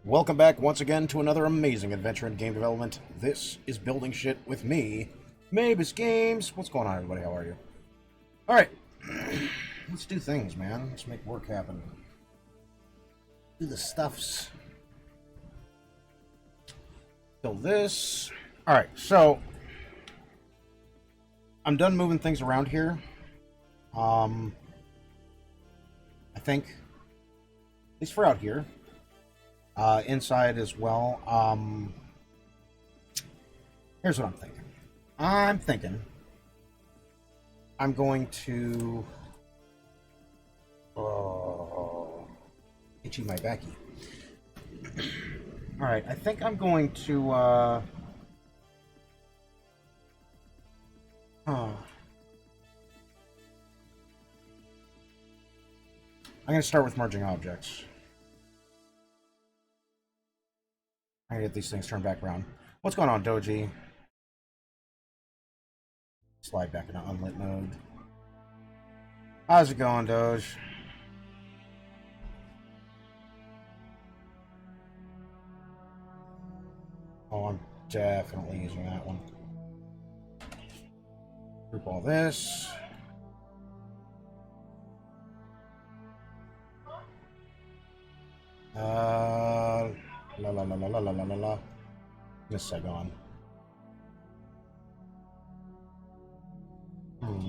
Welcome back once again to another amazing adventure in game development. This is Building Shit with me, MabusGames. What's going on, everybody? How are you? Alright. Let's do things, man. Let's make work happen. Do the stuffs. Build this. Alright, so I'm done moving things around here. I think. At least for out here. Inside as well. Here's what I'm thinking. I'm going to itchy my backy. Alright, I think I'm going to I'm going to start with merging objects. I'm going to get these things turned back around. What's going on, Doji? Slide back into unlit mode. How's it going, Doge? Oh, I'm definitely using that one. Group all this. La la la la la la la la la. Miss Saigon.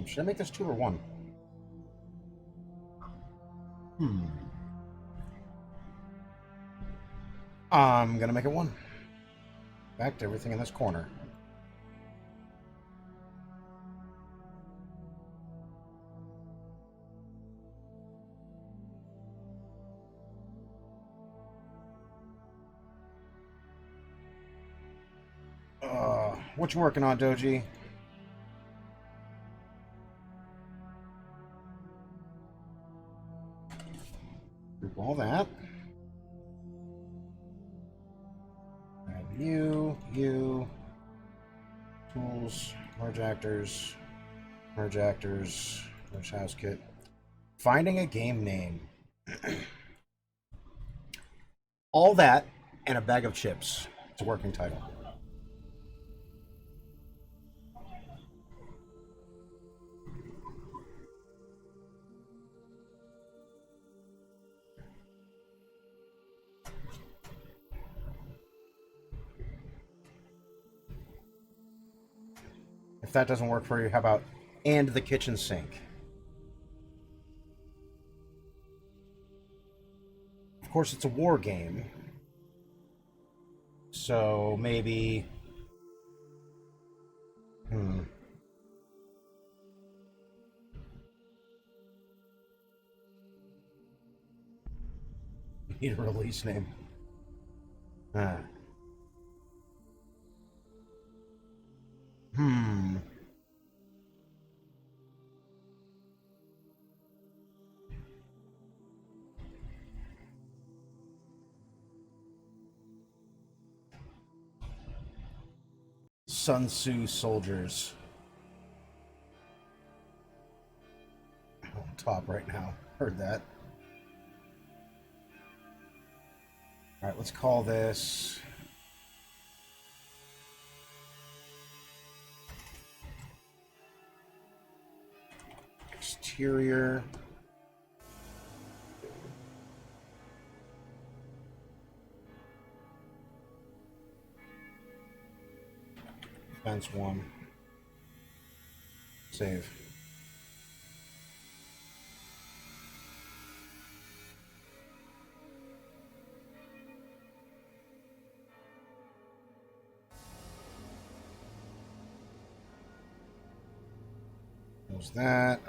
Should I make this 2 or 1? I'm gonna make it 1. Back to everything in this corner. What you working on, Doji? Group all that. Grab you, tools, merge actors, merge house kit. Finding a game name. All that and a bag of chips. It's a working title. If that doesn't work for you, how about and the kitchen sink? Of course, it's a war game. So maybe... Need a release name. Sun Tzu soldiers. On top right now. Heard that. Alright, let's call this... Exterior. Fence 1. Save. Close that.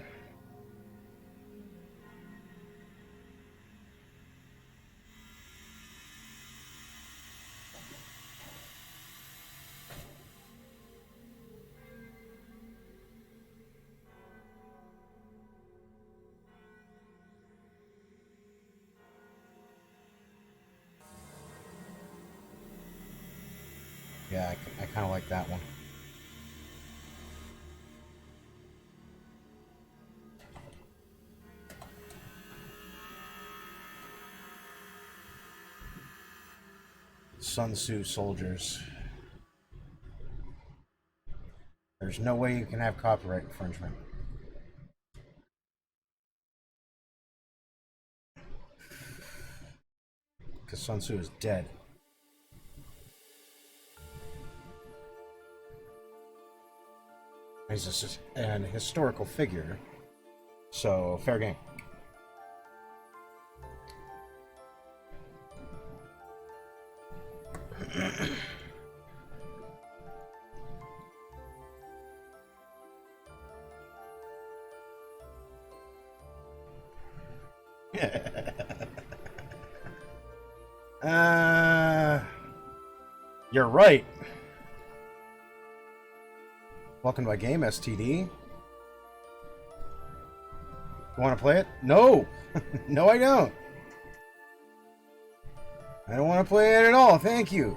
Yeah, I kind of like that one. Sun Tzu soldiers. There's no way you can have copyright infringement. Because Sun Tzu is dead. He's an historical figure, so fair game. You're right. Welcome to my game, STD. You want to play it? No! No, I don't. I don't want to play it at all, thank you.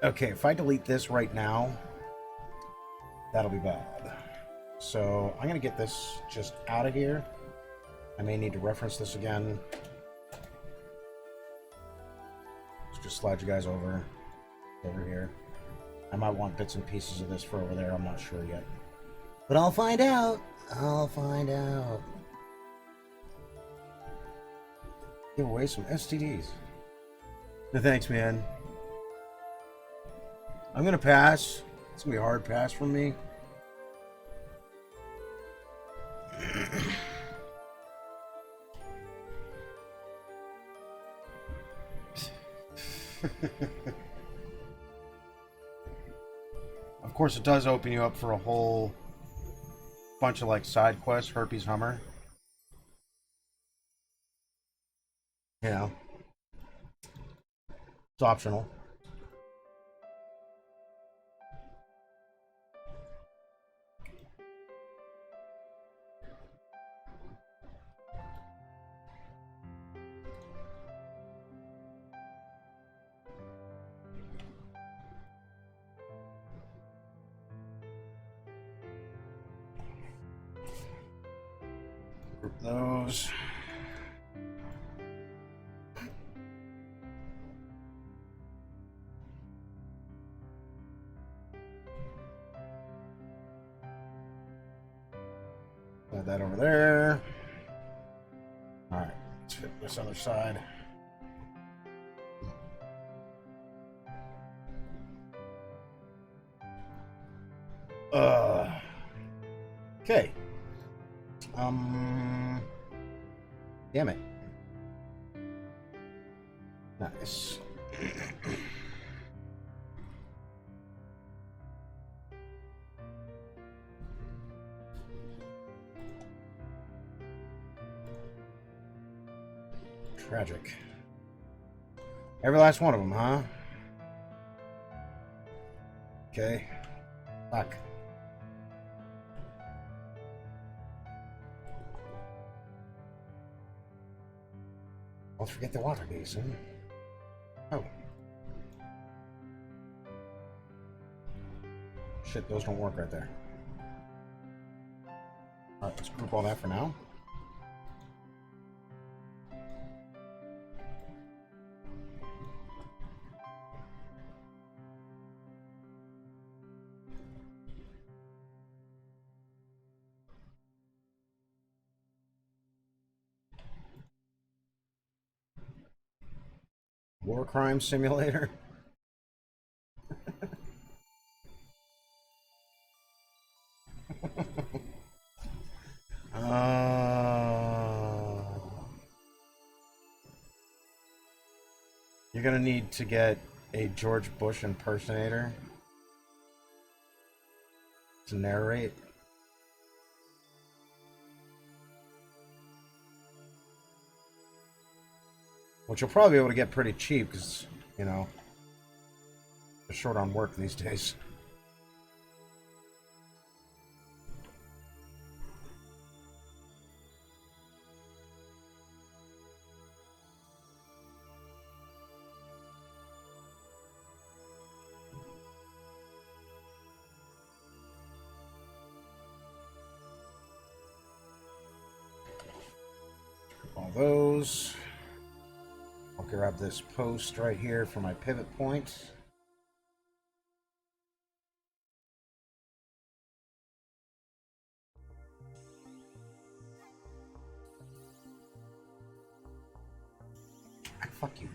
Okay, if I delete this right now, that'll be bad. So, I'm going to get this just out of here. I may need to reference this again. Let's just slide you guys over here. I might want bits and pieces of this for over there, I'm not sure yet. But I'll find out. I'll find out. Give away some STDs. No thanks, man. I'm gonna pass. It's gonna be a hard pass for me. Of course, it does open you up for a whole bunch of like side quests. Herpes Hummer. You know, it's optional. Group those. Add that over there. Alright, let's hit this other side. Okay. Damn it. Nice. Tragic. Every last one of them, huh? Okay. Fuck. Don't forget the water basin. Oh. Shit, those don't work right there. Alright, let's group all that for now. War crime simulator. You're gonna need to get a George Bush impersonator to narrate. Which you'll probably be able to get pretty cheap because, you know, they're short on work these days. All those. grab this post right here for my pivot point. Fuck you.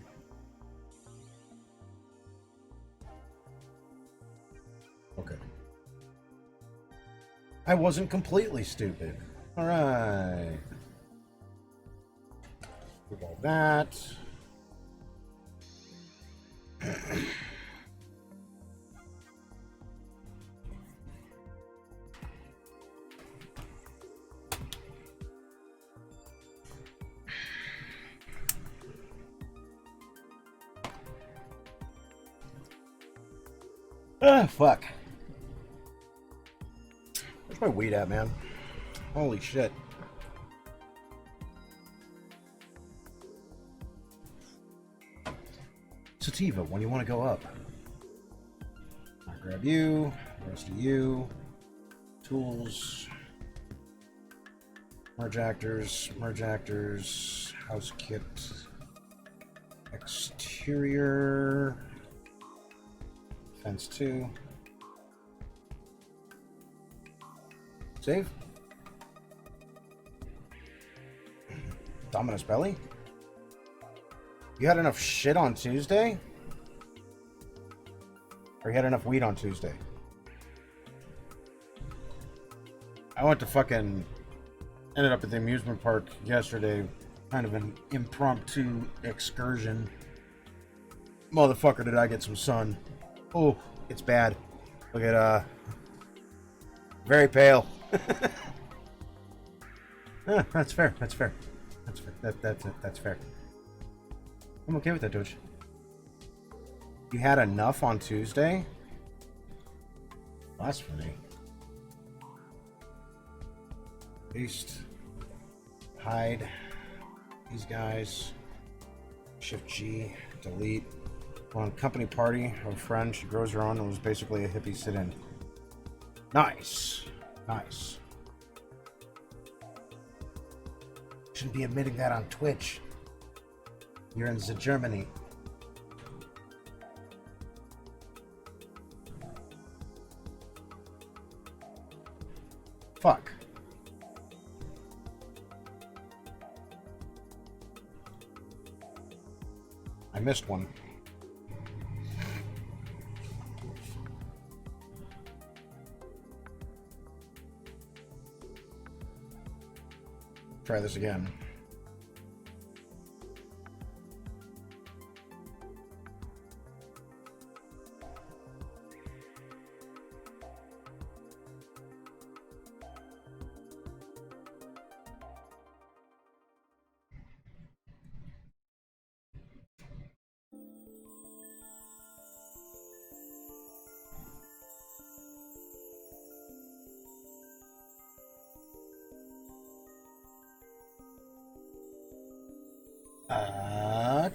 Okay. I wasn't completely stupid. Alright. Do all that. Ah, fuck. Where's my weed at, man? Holy shit. Sativa, when you want to go up. I'll grab you, the rest of you. Tools. Merge actors, house kit. Exterior. Fence 2. Save. Domino's Belly? You had enough shit on Tuesday? Or you had enough weed on Tuesday? I went to fucking... Ended up at the amusement park yesterday. Kind of an impromptu excursion. Motherfucker, did I get some sun. Oh, it's bad. Look at, very pale. That's fair. That's fair. That's fair. That's fair. I'm okay with that, Doge. You had enough on Tuesday? Blasphemy. Paste. Hide. These guys. Shift G. Delete. We're on company party of a friend. She grows her own and was basically a hippie sit-in. Nice. Nice. Shouldn't be admitting that on Twitch. You're in Germany. Fuck. I missed one. Try this again.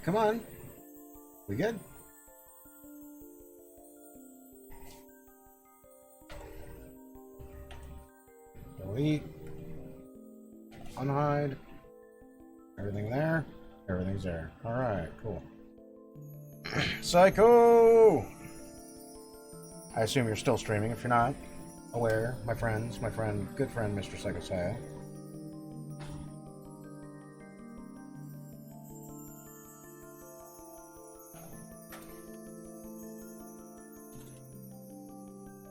Come on. We good? Delete. Unhide. Everything there. Everything's there. Alright, cool. Psycho! I assume you're still streaming. If you're not aware, my friend, good friend, Mr. Psycho Saya.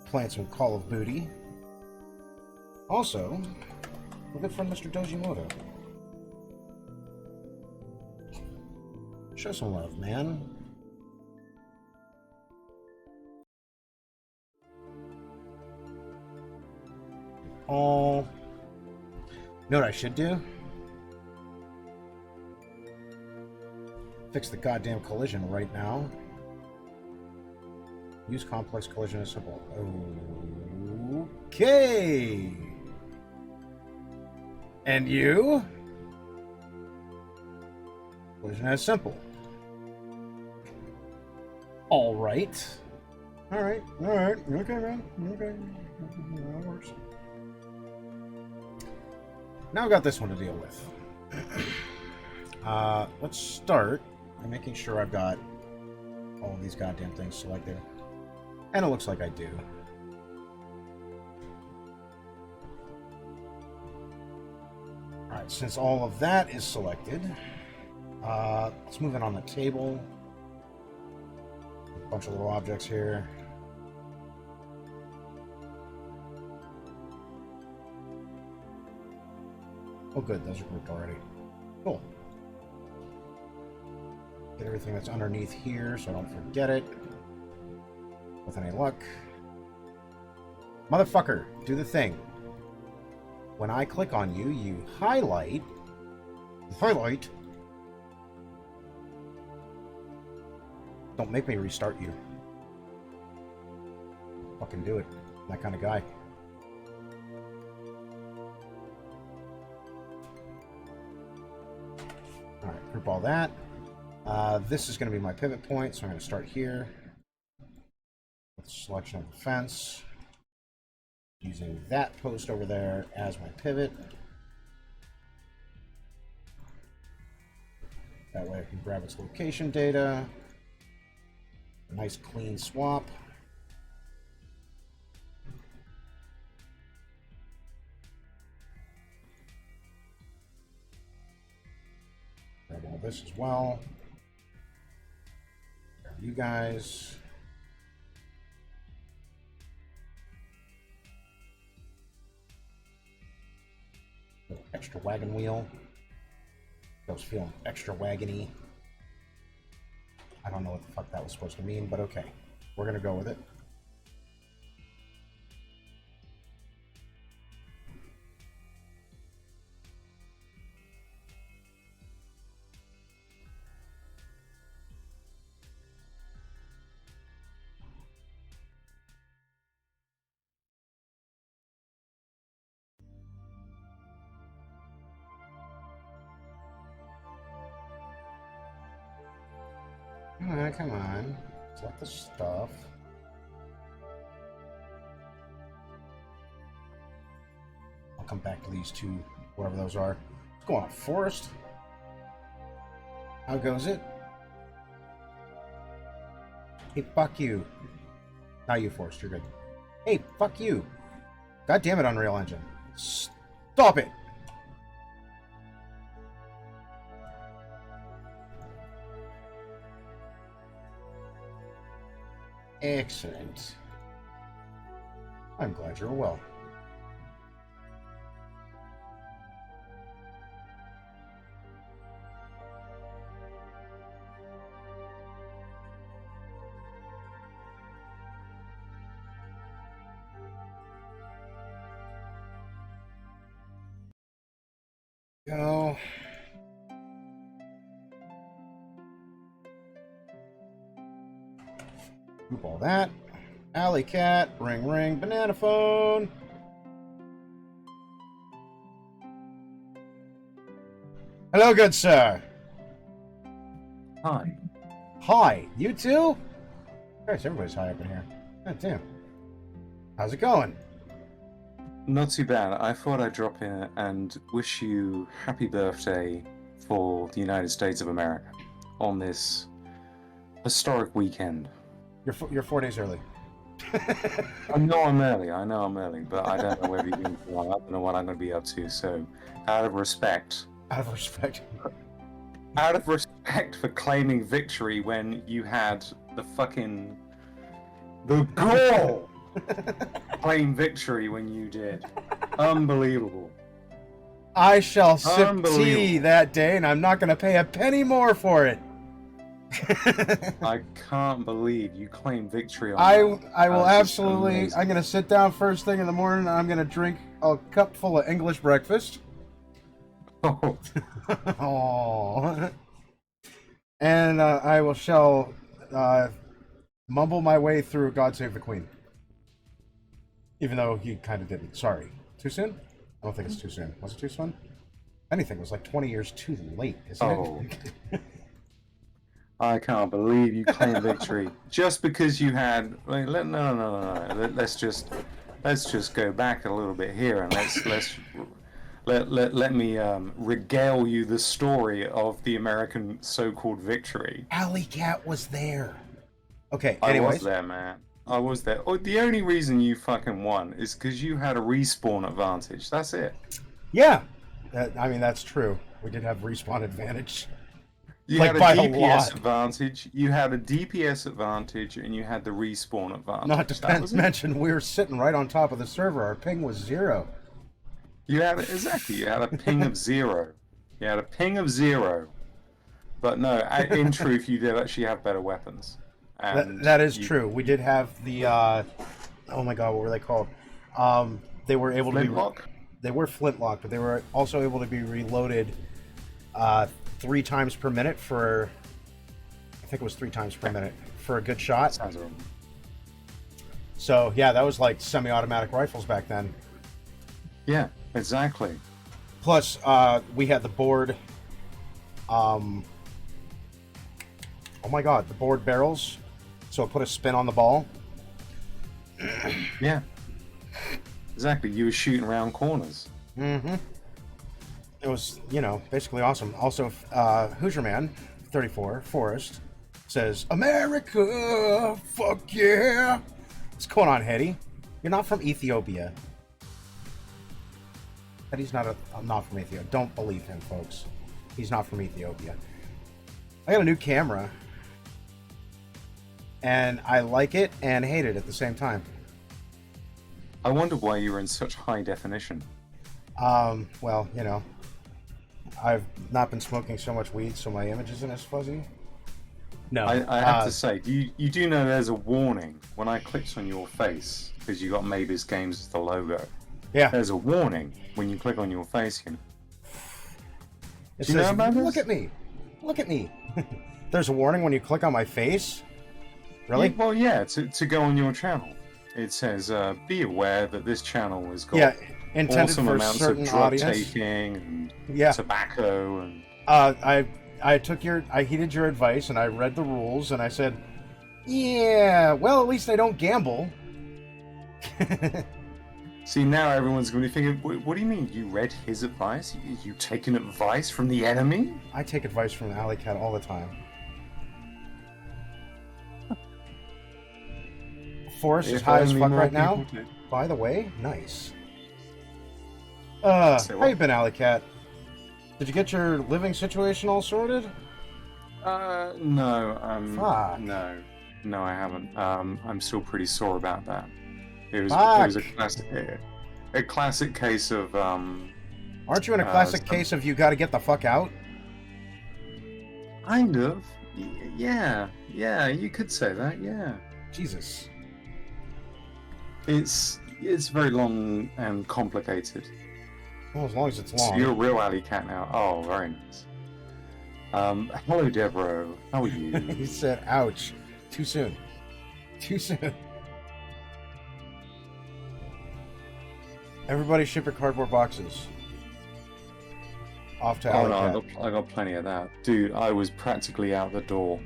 Playing some Call of Booty. Also, my good friend Mr. Dojimoto. Show some love, man. Oh, you know what I should do? Fix the goddamn collision right now. Use complex collision as simple. Okay. And you? Collision as simple. All right. All right. All right. Okay, man. Okay. That works. Now I've got this one to deal with. Let's start I'm making sure I've got all of these goddamn things selected. And it looks like I do. Alright, since all of that is selected, let's move it on the table. A bunch of little objects here. Oh good, those are grouped already. Cool. Get everything that's underneath here so I don't forget it. With any luck. Motherfucker, do the thing. When I click on you, you highlight. Highlight. Don't make me restart you. Fucking do it. I'm that kind of guy. Alright, group all that. This is going to be my pivot point, so I'm going to start here. With selection of the fence. Using that post over there as my pivot. That way I can grab its location data. A nice clean swap. Grab all this as well. Grab you guys. Extra wagon wheel. I was feeling extra wagony. I don't know what the fuck that was supposed to mean, but okay. We're gonna go with it. Come on. Select the stuff. I'll come back to these two, whatever those are. What's going on, Forest? How goes it? Hey, fuck you. Not you, Forest, you're good. Hey, fuck you. God damn it, Unreal Engine. Stop it! Excellent. I'm glad you're well. Go. Group all that. Alley cat, ring ring, banana phone. Hello, good sir. Hi. Hi, you too? Christ, everybody's high up in here. God damn. How's it going? Not too bad. I thought I'd drop in and wish you happy birthday for the United States of America on this historic weekend. You're 4 days early. I know I'm early, but I don't know whether you're going to be on. I don't know what I'm going to be up to, so out of respect for claiming victory when you had the gall claim victory when you did. Unbelievable. I shall sip tea that day, and I'm not going to pay a penny more for it. I can't believe you claimed victory on that. I will absolutely. I'm going to sit down first thing in the morning, and I'm going to drink a cup full of English breakfast. Oh. Aww. And I shall mumble my way through God Save the Queen. Even though he kind of didn't. Sorry. Too soon? I don't think it's too soon. Was it too soon? Anything was like 20 years too late, isn't it? I can't believe you claimed victory just because you had. No. Let's just go back a little bit here and let's Let me regale you the story of the American so-called victory. Alley Cat was there. Okay, I was anyways. there, man. I was there. Oh, the only reason you fucking won is because you had a respawn advantage. That's it. Yeah. I mean, that's true. We did have respawn advantage. You Like, had a by a DPS lot. advantage, you had a DPS advantage, and you had the respawn advantage. Not to mention, we were sitting right on top of the server. Our ping was 0. You had exactly. You had a ping of 0. You had a ping of 0. But no, in truth, you did actually have better weapons. And That is true. We did have the oh my god, what were they called? They were able Flintlock? to be. They were flintlock, but they were also able to be reloaded 3 times per minute for. I think it was 3 times per minute for a good shot. Sounds right. So yeah, that was like semi-automatic rifles back then. Yeah, exactly. Plus, we had the board. Oh my god, the board barrels. So it put a spin on the ball. Yeah. Exactly. You were shooting around corners. Mm-hmm. It was, basically awesome. Also, Hoosier Man 34 Forrest says, "America, fuck yeah!" What's going on, Hetty? You're not from Ethiopia. Hetty's not from Ethiopia. Don't believe him, folks. He's not from Ethiopia. I got a new camera. And I like it and hate it at the same time. I wonder why you were in such high definition. Well, I've not been smoking so much weed, so my image isn't as fuzzy. No. I have to say, you do know there's a warning when I clicked on your face, because you got MabusGames as the logo. Yeah. There's a warning when you click on your face. It Do you know says, about this? look at me. Look at me. There's a warning when you click on my face? Really? Yeah, well, yeah, to go on your channel. It says, be aware that this channel has got intended awesome for a amounts certain of drug audience. taking and Yeah. tobacco and... I heeded your advice and I read the rules and I said, yeah, well, at least I don't gamble. See, now everyone's going to be thinking, what do you mean you read his advice? You taking advice from the enemy? I take advice from the Alley Cat all the time. Forrest is high as fuck right now. By the way, nice. How you been, Alley Cat? Did you get your living situation all sorted? No. Fuck. No, I haven't. I'm still pretty sore about that. It was a classic case of Aren't you in a classic case of you got to get the fuck out? Kind of. Yeah, you could say that. Yeah. Jesus. It's very long and complicated. Well, as long as it's long. So you're a real alley cat now. Oh, very nice. Hello, Deborah. How are you? He said, ouch. Too soon. Too soon. Everybody ship your cardboard boxes. Off to Alley Cat. I got plenty of that. Dude, I was practically out the door.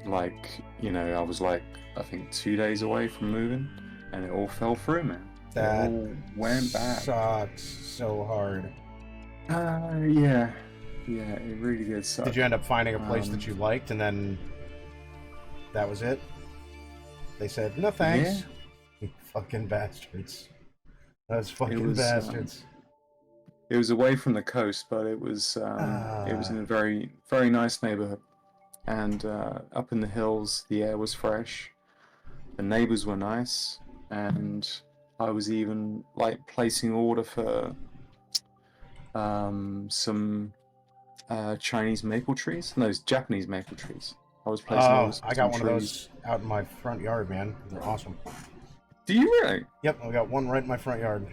Like, I was like, I think 2 days away from moving. And it all fell through, man. That it all went back. Sucks so hard. Yeah, it really did suck. Did you end up finding a place that you liked, and then that was it? They said no thanks. Yeah. You fucking bastards. Those fucking bastards. It was away from the coast, but it was in a very, very nice neighborhood, and up in the hills, the air was fresh. The neighbors were nice. And I was even like placing order for some Chinese maple trees. No, those Japanese maple trees. I was placing orders. I got one of those out in my front yard, man. They're awesome. Do you really? Yep, I got one right in my front yard.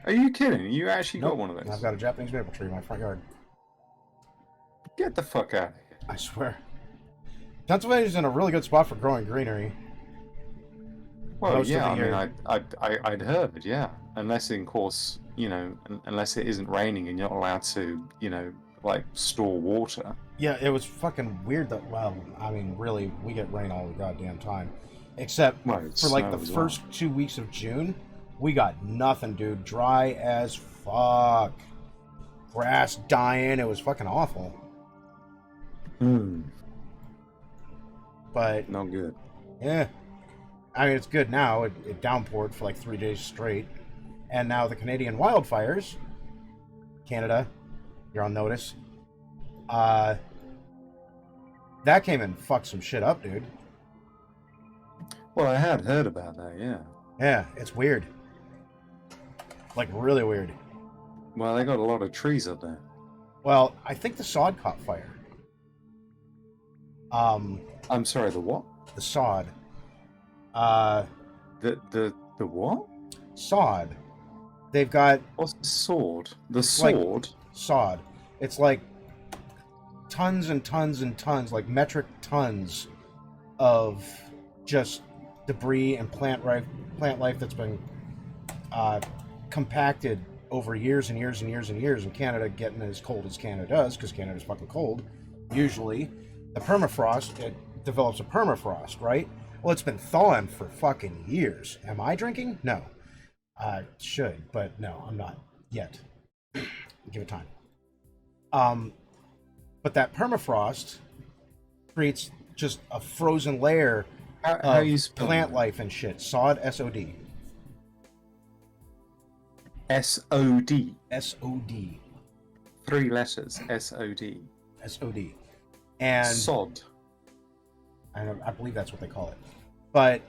Are you kidding? You actually got one of those? I've got a Japanese maple tree in my front yard. Get the fuck out of here. I swear. Pennsylvania's in a really good spot for growing greenery. Well, yeah, I mean, I'd heard, yeah. Unless, of course, unless it isn't raining and you're not allowed to, like, store water. Yeah, it was fucking weird that, well, I mean, really, we get rain all the goddamn time. Except for, like, the first 2 weeks of June, we got nothing, dude. Dry as fuck. grass dying. It was fucking awful. But Not good. yeah, I mean it's good now. It downpoured for like 3 days straight, and now the Canadian wildfires, Canada, you're on notice. That came and fucked some shit up, dude. Well, I had heard about that, yeah. Yeah, it's weird. Like really weird. Well, they got a lot of trees up there. Well, I think the sod caught fire. I'm sorry, the what? The sod. The what? Sod. They've got What's the sword? The sword? sod. It's like tons and tons and tons, like metric tons of just debris and plant life that's been compacted over years and years and years and years in Canada, getting as cold as Canada does, because Canada's fucking cold. Usually, the permafrost, it develops a permafrost, right? Well, it's been thawing for fucking years. Am I drinking? No. I should, but no, I'm not yet. Give it time. But that permafrost creates just a frozen layer How of you spell plant that? life and shit. Sod, S-O-D. S-O-D. S-O-D. 3 letters. S-O-D. S-O-D. And Sod. I believe that's what they call it. But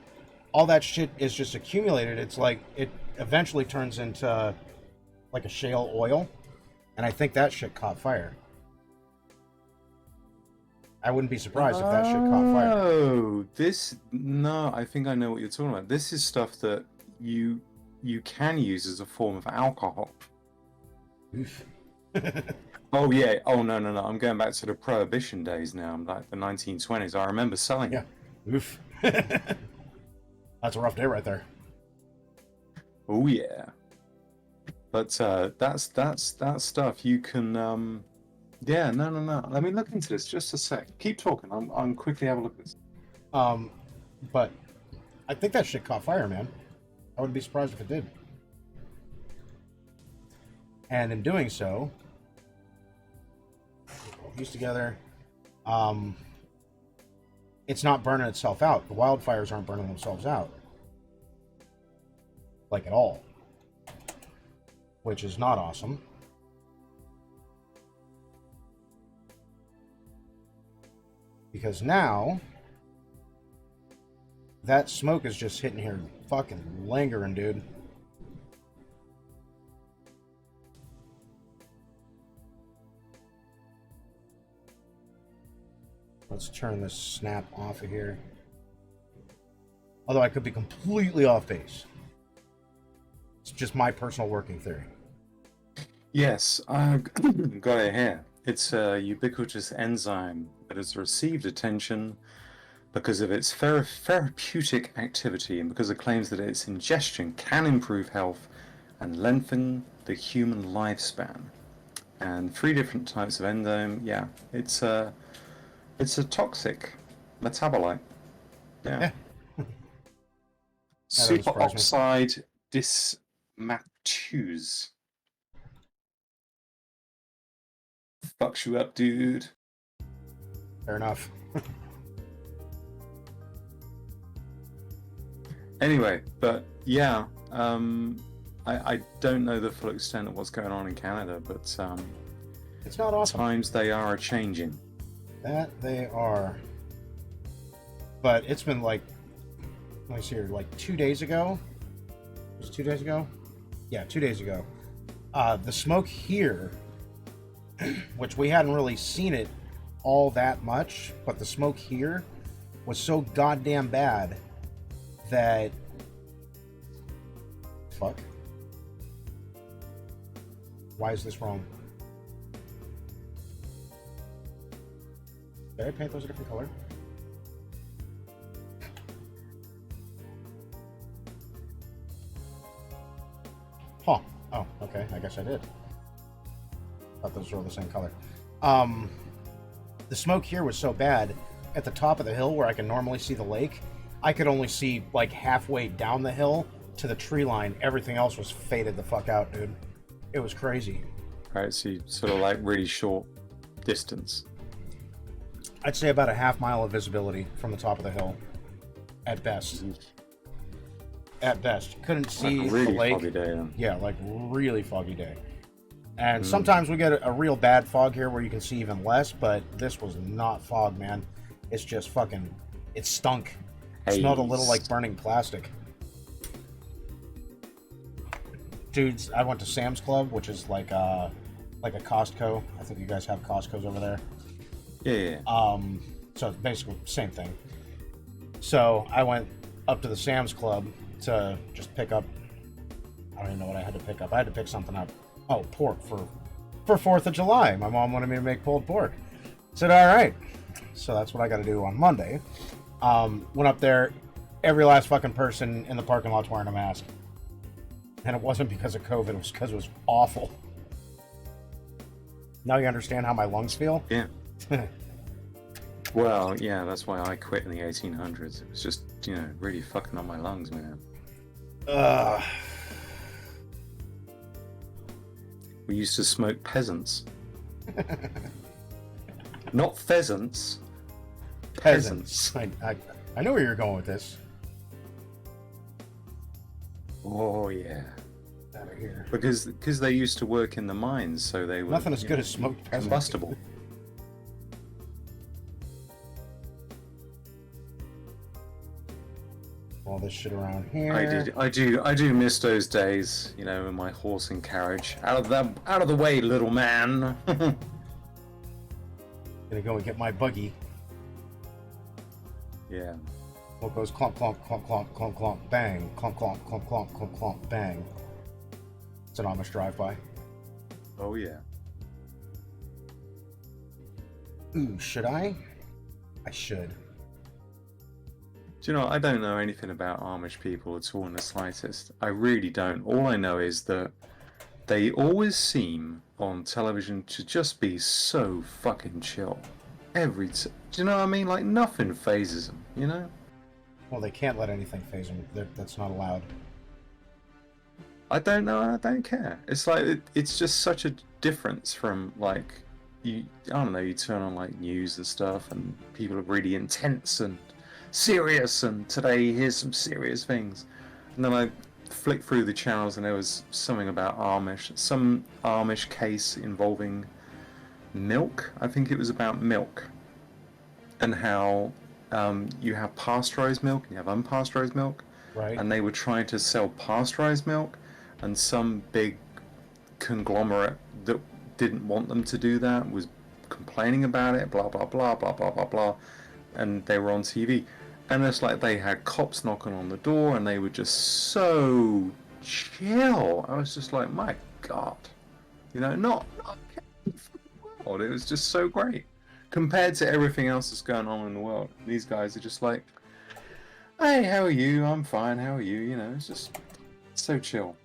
all that shit is just accumulated. It's like it eventually turns into like a shale oil. And I think that shit caught fire. I wouldn't be surprised if that shit caught fire. Oh, no, I think I know what you're talking about. This is stuff that you can use as a form of alcohol. Oof. Oh yeah. Oh no. I'm going back to the Prohibition days now. I'm like the 1920s. I remember selling Yeah. it. Oof. That's a rough day right there. Oh yeah. But that's stuff you can. Yeah. No. Let me look into this just a sec. Keep talking. I'm quickly having a look at this. But I think that shit caught fire, man. I wouldn't be surprised if it did. And in doing so, these together, it's not burning itself out. The wildfires aren't burning themselves out. Like at all. Which is not awesome. Because now, that smoke is just hitting here fucking lingering, dude. Let's turn this snap off of here. Although I could be completely off base. It's just my personal working theory. Yes, I've got it here. It's a ubiquitous enzyme that has received attention because of its therapeutic activity and because it claims that its ingestion can improve health and lengthen the human lifespan. And 3 different types of enzyme. Yeah, it's a toxic metabolite. Yeah. Superoxide dismantuse. Fucks you up, dude. Fair enough. Anyway, but yeah, I don't know the full extent of what's going on in Canada, but it's not awesome. Times they are a changing. That they are. But it's been like, let me see here, like 2 days ago. Was it 2 days ago? Yeah, 2 days ago. The smoke here, which we hadn't really seen it all that much, but the smoke here was so goddamn bad that... Fuck. Why is this wrong? Did I paint those a different color? Huh. Oh, okay. I guess I did. Thought those were all the same color. The smoke here was so bad, at the top of the hill where I can normally see the lake, I could only see like halfway down the hill to the tree line. Everything else was faded the fuck out, dude. It was crazy. Right, so you sort of like really short distance. I'd say about a half mile of visibility from the top of the hill, at best. At best, couldn't see Like a really the lake. foggy day, then. Yeah, like really foggy day. And sometimes we get a real bad fog here where you can see even less, but this was not fog, man. It's just fucking, it stunk. It smelled a little like burning plastic. Dudes, I went to Sam's Club, which is like a Costco. I think you guys have Costco's over there. Yeah. So it's basically the same thing. So I went up to the Sam's Club to just pick up, I don't even know what I had to pick up. I had to pick something up. Oh, pork for 4th of July. My mom wanted me to make pulled pork. I said, all right. So that's what I got to do on Monday. Went up there. Every last fucking person in the parking lot's wearing a mask. And it wasn't because of COVID. It was because it was awful. Now you understand how my lungs feel? Yeah. Well, yeah, that's why I quit in the 1800s. It was just, really fucking on my lungs, man. We used to smoke peasants. Not pheasants. Peasants. I know where you're going with this. Oh, yeah. Out of here. Because they used to work in the mines, so they were... Nothing as good as smoked peasants. Combustible. All this shit around here. I do miss those days, in my horse and carriage. Out of the way, little man. Gonna go and get my buggy. Yeah. What goes clomp, clomp, clomp, clomp, clomp, clomp, bang, clomp, clomp, clomp, clomp, clomp, clomp, bang. It's an Amish drive-by. Oh yeah. Ooh, should I? I should. Do you know, I don't know anything about Amish people at all in the slightest. I really don't. All I know is that they always seem on television to just be so fucking chill. Do you know what I mean? Like, nothing phases them, Well, they can't let anything phase them. That's not allowed. I don't know, I don't care. It's like, it's just such a difference from, like, I don't know, you turn on, like, news and stuff, and people are really intense and serious, and today here's some serious things. And then I flicked through the channels, and there was something about some Amish case involving milk. I think it was about milk, and how you have pasteurized milk and you have unpasteurized milk, Right. and they were trying to sell pasteurized milk, and some big conglomerate that didn't want them to do that was complaining about it, blah blah blah blah blah blah blah, and they were on TV, and it's like they had cops knocking on the door, and they were just so chill. I was just like, my God, not world. It was just so great compared to everything else that's going on in the world. These guys are just like, hey, how are you? I'm fine. How are you? It's just so chill.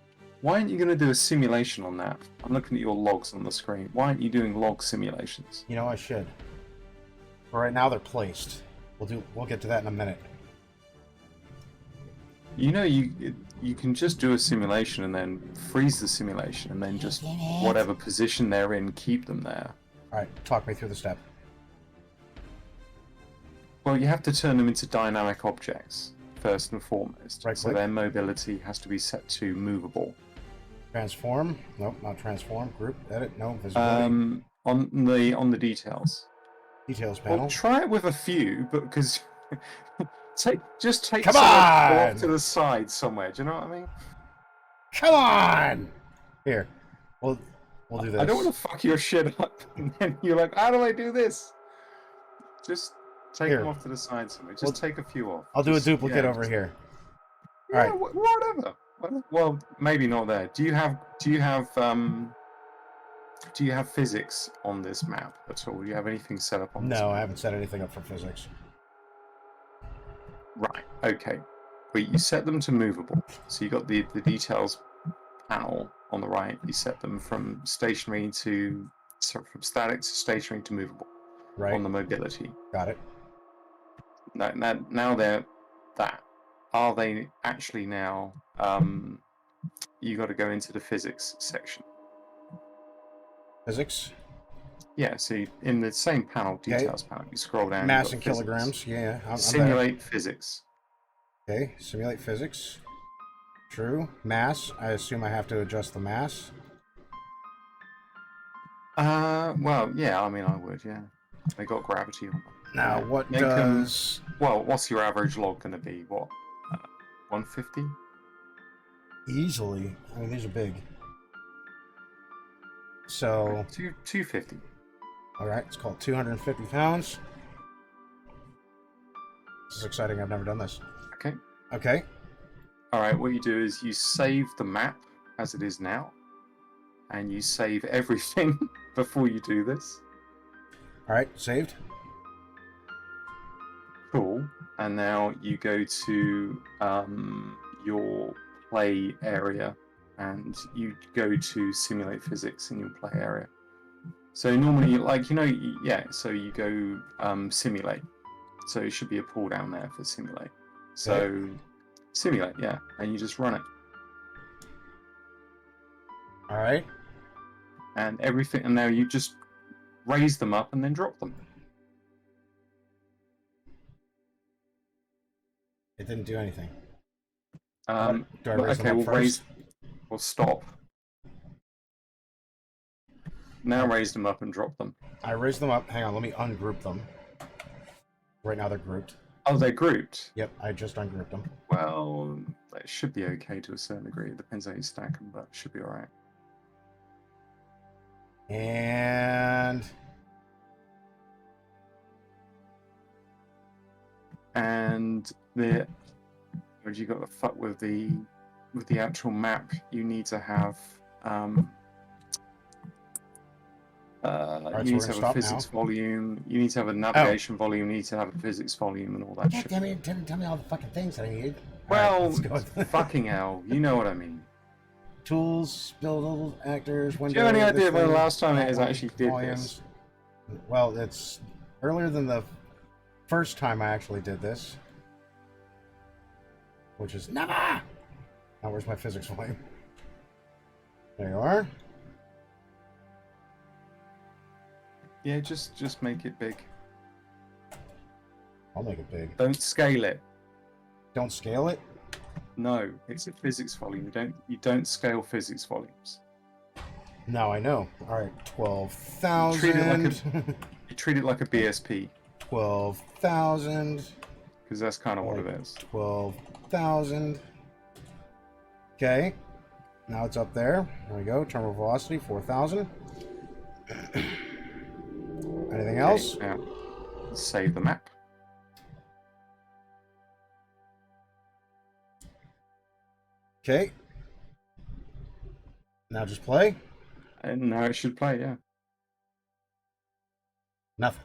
Why aren't you going to do a simulation on that? I'm looking at your logs on the screen. Why aren't you doing log simulations? I should. But right now they're placed. We'll get to that in a minute. You can just do a simulation and then freeze the simulation and then just whatever position they're in, keep them there. All right, talk me through the step. Well, you have to turn them into dynamic objects first and foremost. Right so click. their mobility has to be set to movable. Transform? Nope, not transform. Group, edit, no. Visibility. On the details. Details panel. Well, try it with a few, but because take Come some on! off to the side somewhere. Do you know what I mean? Come on! Here, we'll do this. I don't want to fuck your shit up, and then you're like, how do I do this? Just take them off to the side somewhere. Just take a few off. I'll do a duplicate over here. Yeah, All right. Whatever. Well, maybe not there. Do you have physics on this map at all? Do you have anything set up on this No, map? I haven't set anything up for physics. Right, okay. Well, you set them to movable. So you got the details panel on the right. You set them from static to stationary to movable. Right. On the mobility. Got it. Now they're that. Are they actually now? You got to go into the physics section. Physics. Yeah, see, in the same panel, details panel, you scroll down, you've Mass got in physics. kilograms. Yeah, I'm there. Simulate physics. Okay, simulate physics. True. Mass. I assume I have to adjust the mass. Well, yeah, I mean, I would, yeah. They got gravity on them. Now, Right. what Make does... well, what's your average log going to be? What? 150? Easily. I mean, these are big. So... Okay, 250. Alright, it's called 250 pounds. This is exciting. I've never done this. Okay. Okay. Alright, what you do is you save the map as it is now, and you save everything before you do this. Alright, saved. Cool. And now you go to your play area, and you go to simulate physics in your play area. So normally, like, you know, yeah, so you go simulate. So it should be a pull down there for simulate. So Okay. simulate, yeah, and you just run it. Alright. And everything, and now you just raise them up and then drop them. It didn't do anything. Do I raise Okay, them up first? We'll stop. Now raise them up and drop them. I raised them up. Hang on, let me ungroup them. Right now they're grouped. Oh, they're grouped? Yep, I just ungrouped them. Well, that should be okay to a certain degree. It depends how you stack them, but it should be alright. And the what you got to fuck with the actual map. You need to have you need to have a physics volume. You need to have a navigation volume. You need to have a physics volume and all that shit. Damn it! Tell me all the fucking things that I need. Well, right, fucking hell, you know what I mean. Tools, build actors, windows. Do you have any idea when the last time it has actually did this? Well, it's earlier than the first time I actually did this, which is never. Now, where's my physics volume? There you are. Yeah, just make it big. I'll make it big. Don't scale it. Don't scale it? No, it's a physics volume. You don't scale physics volumes. No, I know. All right, 12,000. You treat it like a BSP. 12,000. Because that's kind of what it is. 12,000. Okay. Now it's up there. There we go. Terminal velocity 4,000. Anything else? Now, save the map. Okay. Now just play. And now it should play, yeah. Nothing.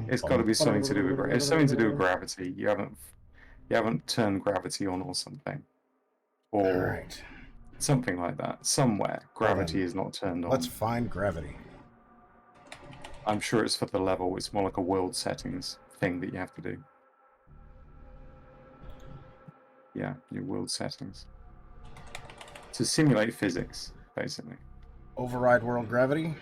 It's got to be something to do with it's something to do with gravity. You haven't turned gravity on or something, or right. Something like that. Somewhere gravity is not turned on. Let's find gravity. I'm sure it's for the level. It's more like a world settings thing that you have to do. Yeah, your world settings to simulate physics, basically. Override world gravity.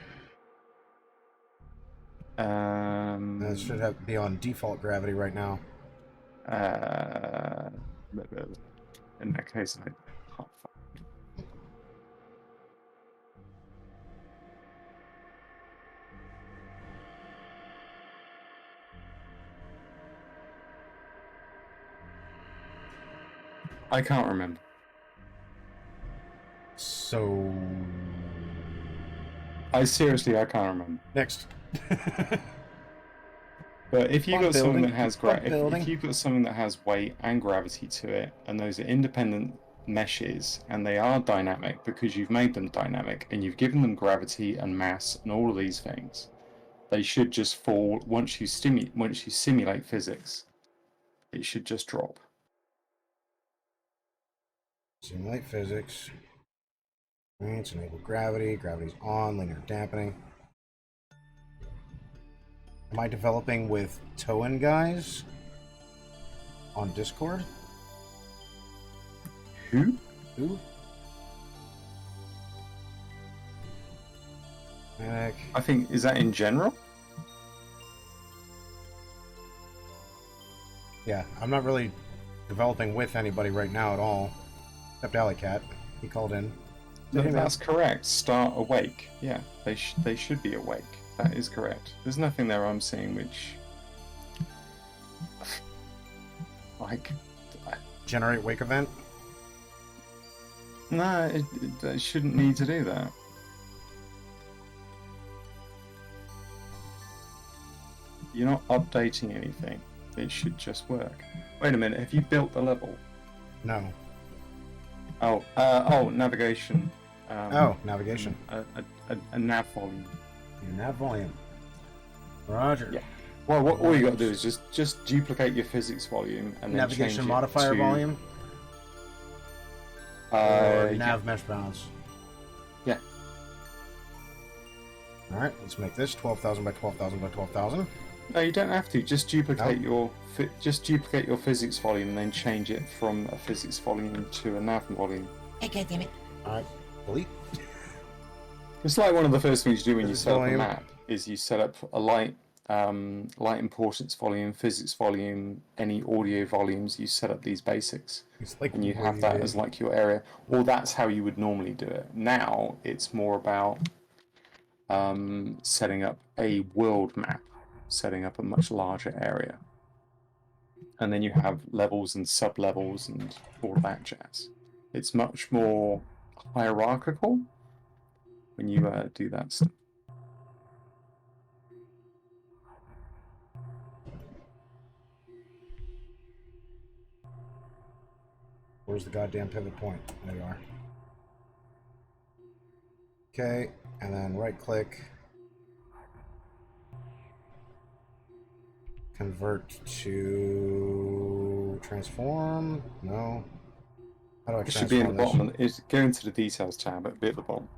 That should have to be on default gravity right now. In that case, I can't remember. So... I can't remember. Next. But if you got something that has if you got something that has weight and gravity to it, and those are independent meshes, and they are dynamic because you've made them dynamic and you've given them gravity and mass and all of these things, they should just fall once you simulate physics. It should just drop. Simulate physics. Right, enable gravity. Gravity's on. Linear dampening. Am I developing with Toen guys on Discord? Who? Who? Manic. I think, is that in general? Yeah, I'm not really developing with anybody right now at all. Except Alley Cat. He called in. No, Hey, man. that's correct. Start awake. Yeah, they should be awake. That is correct. There's nothing there I'm seeing which, like, Generate wake event. no, it shouldn't need to do that. You're not updating anything. It should just work. Wait a minute. Have you built the level? No. Oh, navigation. Navigation. A nav volume. Your nav volume. Roger. Yeah. Well, all you got to do is just duplicate your physics volume and then navigation change modifier it to, volume. Or nav mesh balance. Yeah. All right, let's make this 12,000 by 12,000 by 12,000. No, you don't have to. Just duplicate your physics volume and then change it from a physics volume to a nav volume. Okay, damn it. All right, delete. It's like one of the first things you do when you Physics set up a volume. map is you set up a light importance volume, physics volume, any audio volumes. You set up these basics, It's like and you have that as like your area. Or that's how you would normally do it. Now it's more about setting up a world map, setting up a much larger area, and then you have levels and sub levels and all that jazz. It's much more hierarchical when you do that stuff. Where's the goddamn pivot point? There you are. Okay, and then right click. Convert to transform? No. How do I It should be in the transform bottom. It's go into the details tab at the bottom.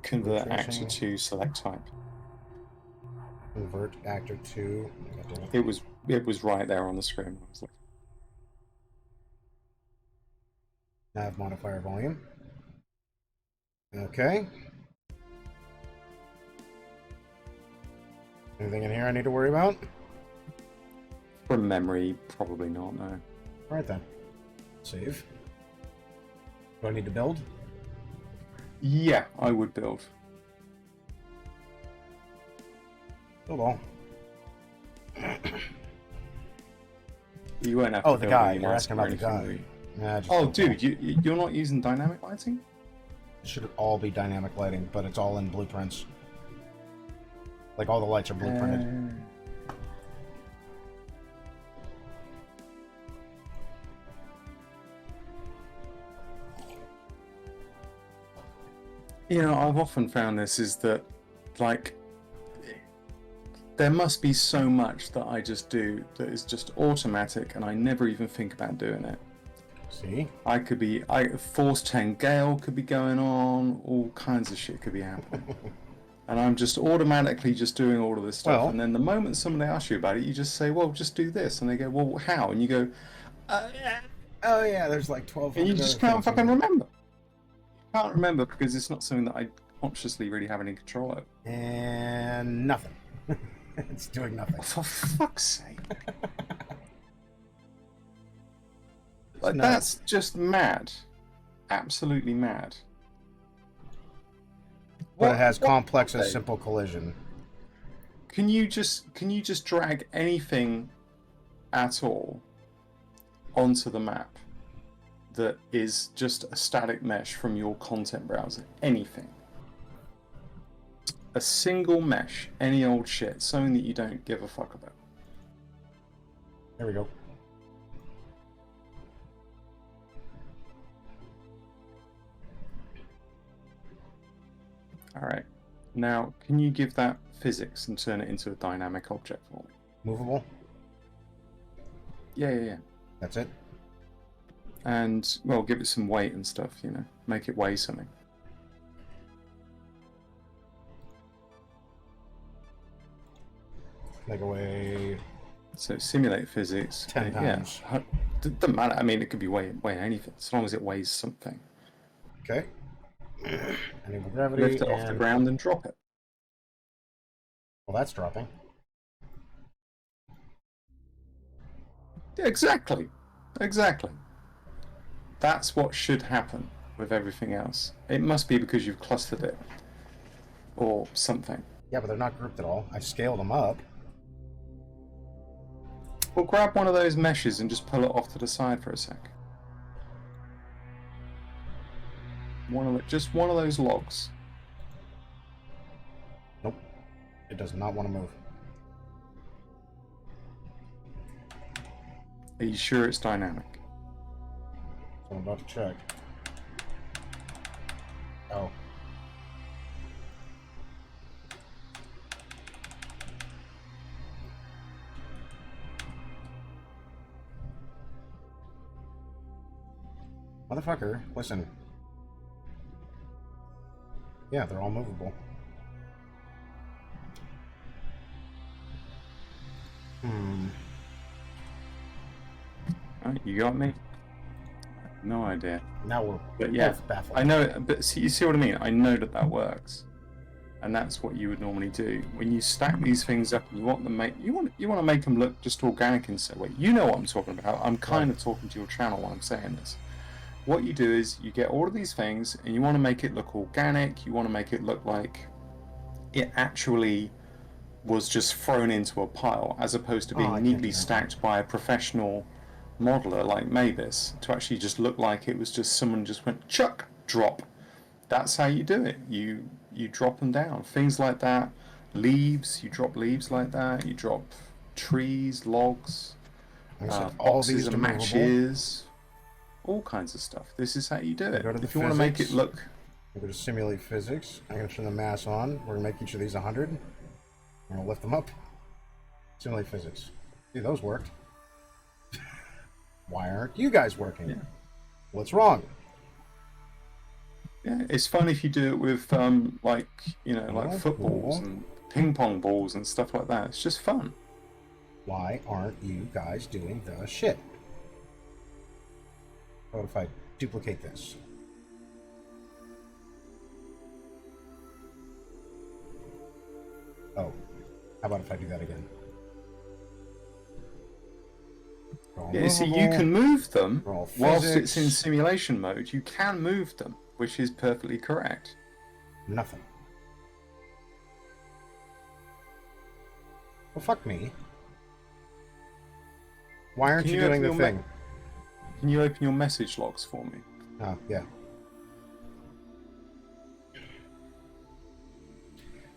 Convert actor to select type. Convert actor to. It was right there on the screen. I was like, Nav modifier volume. Okay. Anything in here I need to worry about? from memory, probably not. No. Alright then. Save. Do I need to build? Yeah, I would build. Build all. You won't have Oh, to the build guy. any You're lights asking or about the anything, guy. will you? Nah, just Oh, build all. dude, you're not using dynamic lighting? It should all be dynamic lighting, but it's all in blueprints. Like all the lights are blueprinted. You know, I've often found this is that, like, there must be so much that I just do that is just automatic and I never even think about doing it. See? Force 10 Gale could be going on, all kinds of shit could be happening. And I'm just automatically just doing all of this stuff. Well- And then the moment somebody asks you about it, you just say, well, just do this. And they go, well, how? And you go, Oh yeah, there's like 12. and you just can't fucking remember. You can't remember because it's not something that I consciously really have any control over. And nothing. It's doing nothing. For fuck's sake. Like, nuts. that's just mad. Absolutely mad. But it has complex and okay. simple collision. Can you just drag anything at all onto the map that is just a static mesh from your content browser? Anything. A single mesh, any old shit, something that you don't give a fuck about. There we go. Alright. Now, can you give that physics and turn it into a dynamic object for me? Movable. Yeah. That's it. And, well, give it some weight and stuff, you know. Make it weigh something. They weigh So simulate physics. 10 pounds. Yeah, doesn't matter. I mean, it could be weighing anything as long as it weighs something. Okay. Enable gravity. Lift it off the ground and drop it. Well, that's dropping. Exactly. Exactly. That's what should happen with everything else. It must be because you've clustered it. Or something. Yeah, but they're not grouped at all. I've scaled them up. Well, grab one of those meshes and just pull it off to the side for a sec. Just one of those logs. Nope. It does not want to move. Are you sure it's dynamic? So I'm about to check. Oh. Motherfucker, listen. Yeah, they're all movable. Right, you got me? No idea. Now we're But yeah, both baffled. I know, but see, you see what I mean? I know that works. And that's what you would normally do. When you stack these things up and you want to make them look just organic in some way. You know what I'm talking about. I'm kind of talking to your channel when I'm saying this. What you do is you get all of these things and you want to make it look organic. You want to make it look like it actually was just thrown into a pile as opposed to being neatly stacked by a professional modeler like Mabus to actually just look like it was just someone just went chuck, drop. That's how you do it. You drop them down. Things like that. Leaves, you drop leaves like that. You drop trees, logs, all boxes these and matches. All kinds of stuff. This is how you do it. If you want to make it look... I'm going to simulate physics. I'm going to turn the mass on. We're going to make each of these 100. I'm going to lift them up. Simulate physics. See, those worked. Why aren't you guys working? Yeah. What's wrong? Yeah, it's fun if you do it with, like footballs and ping pong balls and stuff like that. It's just fun. Why aren't you guys doing the shit? What if I duplicate this? Oh, how about if I do that again? Yeah, see, you can move them whilst it's in simulation mode. You can move them, which is perfectly correct. Nothing. Well, fuck me. Why aren't you doing the thing? Can you open your message logs for me? Oh, yeah.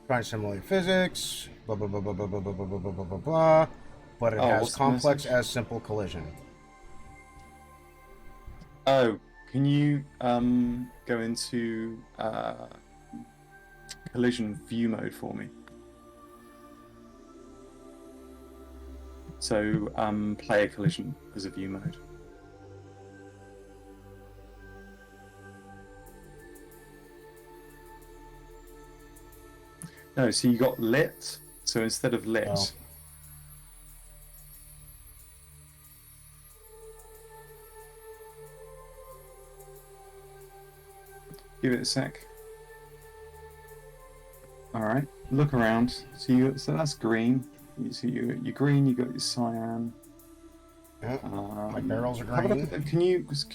Trying to simulate physics, blah, blah, blah, blah, blah, blah, blah, blah, blah, blah, blah, blah. But it has complex as simple collision. Oh, can you go into collision view mode for me? So player collision as a view mode. No, so you got lit. So instead of lit, give it a sec. All right, look around. So that's green. You see your green. You got your cyan. Yeah. My barrels are green. Can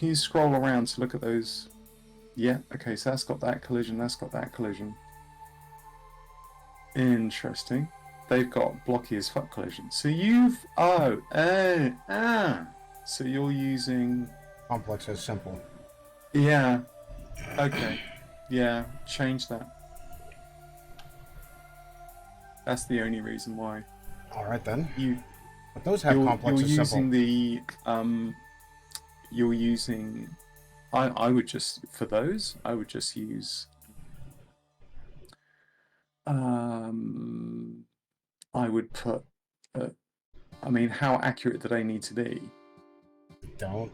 you scroll around to look at those? Yeah. Okay. So that's got that collision. That's got that collision. Interesting. They've got blocky as fuck collision. So you've so you're using complex as simple. Yeah. Okay. Yeah. Change that. That's the only reason why. All right then. But those have complex as simple. You're using. I would just for those. I would just use. I would put. I mean, how accurate do they need to be? Don't.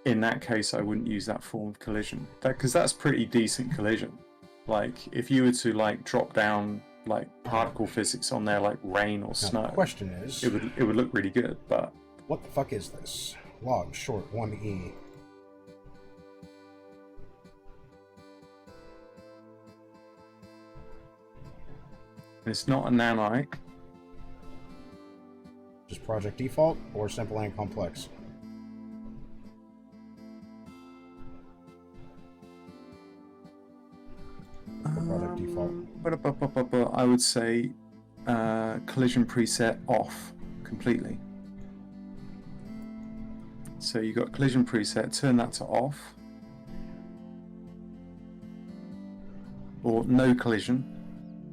In that case, I wouldn't use that form of collision. Because that's pretty decent collision. Like, if you were to like drop down like particle physics on there, like rain or Now, snow, the question is, it would look really good. But what the fuck is this? Log short 1E. it's not a nanite. Just project default or simple and complex? Project default. I would say collision preset off completely. So you got collision preset, turn that to off. Or no collision.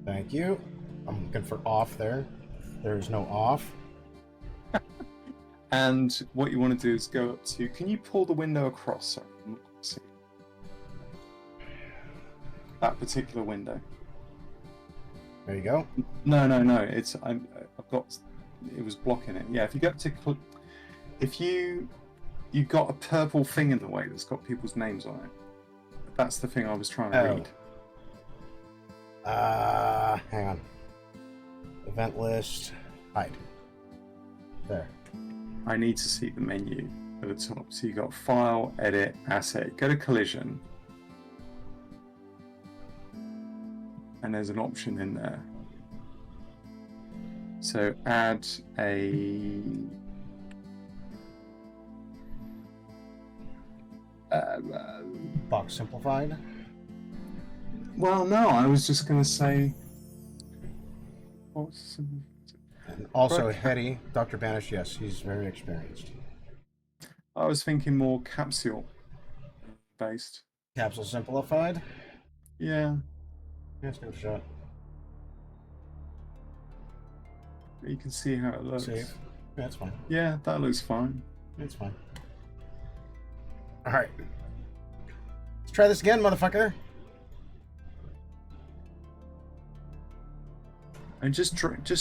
Thank you. I'm looking for off there. There's no off. And what you want to do is go up to, can you pull the window across? Sorry, I'm not seeing. That particular window. There you go. No. It's I've got. It was blocking it. Yeah. If you go up to, if you've got a purple thing in the way that's got people's names on it. That's the thing I was trying to read. Hang on. Event list. Hide. There. I need to see the menu at the top. So you got File, Edit, Asset. Go to Collision. And there's an option in there. So add a Box simplified. well, no, I was just going to say. And also Hetty, Dr. Banish, yes, he's very experienced. I was thinking more capsule based. Capsule simplified. Yeah. Let's give it a shot. You can see how it looks. Save. Yeah, that's fine. Yeah, that looks fine. It's fine. Alright. Let's try this again, motherfucker. And just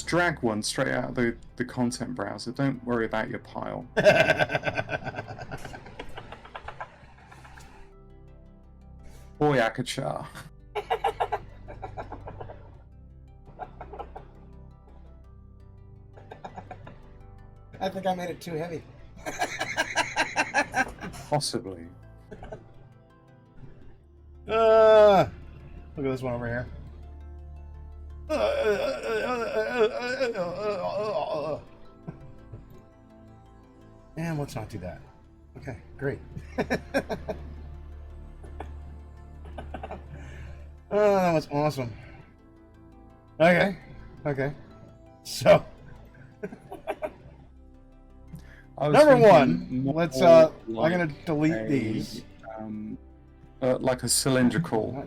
drag one straight out of the content browser. Don't worry about your pile. Boy, Akachar. I think I made it too heavy. Possibly. Look at this one over here. And let's not do that. Okay, great. Oh, that was awesome. Okay. So number one, let's I'm gonna delete these. Like a cylindrical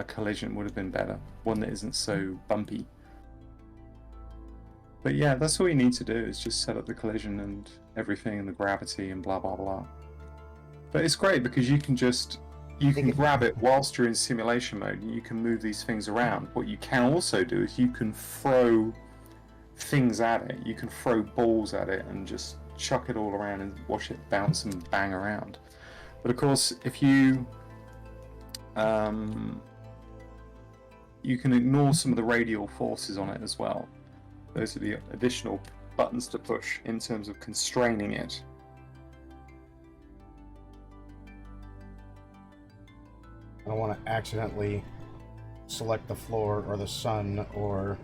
collision would have been better. One that isn't so bumpy. But yeah, that's all you need to do is just set up the collision and everything and the gravity and blah blah blah. But it's great because you can grab it whilst you're in simulation mode and you can move these things around. What you can also do is you can throw things at it. You can throw balls at it and just chuck it all around and watch it bounce and bang around. But of course, if you can ignore some of the radial forces on it as well. Those are the additional buttons to push in terms of constraining it. I don't want to accidentally select the floor or the sun or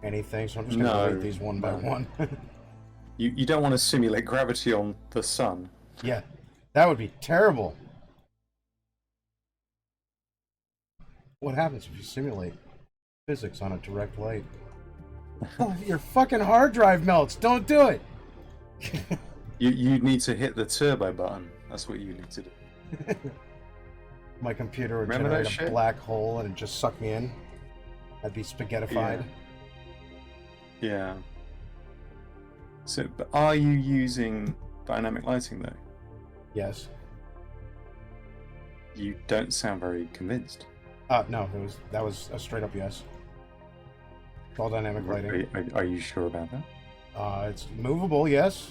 anything, so I'm just going to delete these one by one. You don't want to simulate gravity on the sun. Yeah, that would be terrible. What happens if you simulate physics on a direct light? Oh, your fucking hard drive melts. Don't do it. You need to hit the turbo button. That's what you need to do. My computer would generate a black hole and it just suck me in. I'd be spaghettified. Yeah. So, but are you using dynamic lighting though? Yes. You don't sound very convinced. No, that was a straight up yes. It's all dynamic lighting. Are you sure about that? It's movable, yes.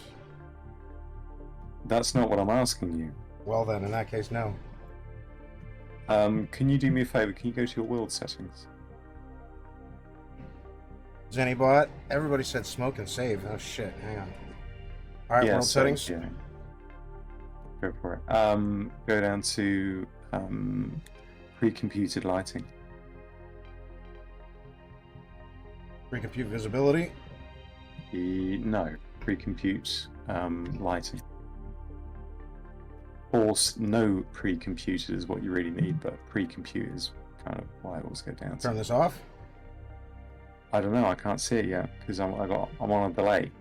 That's not what I'm asking you. Well then, in that case, no. Can you do me a favor? Can you go to your world settings? Zenibot. Everybody said smoke and save. Oh shit, hang on. Alright, Yeah, world so, settings. yeah. Go for it. Go down to pre-computed lighting. Pre-compute visibility. No, pre-compute lighting. Force no pre-computed is what you really need, but pre-compute is kind of what I always go down to. Turn this off. I don't know. I can't see it yet because I'm on a delay.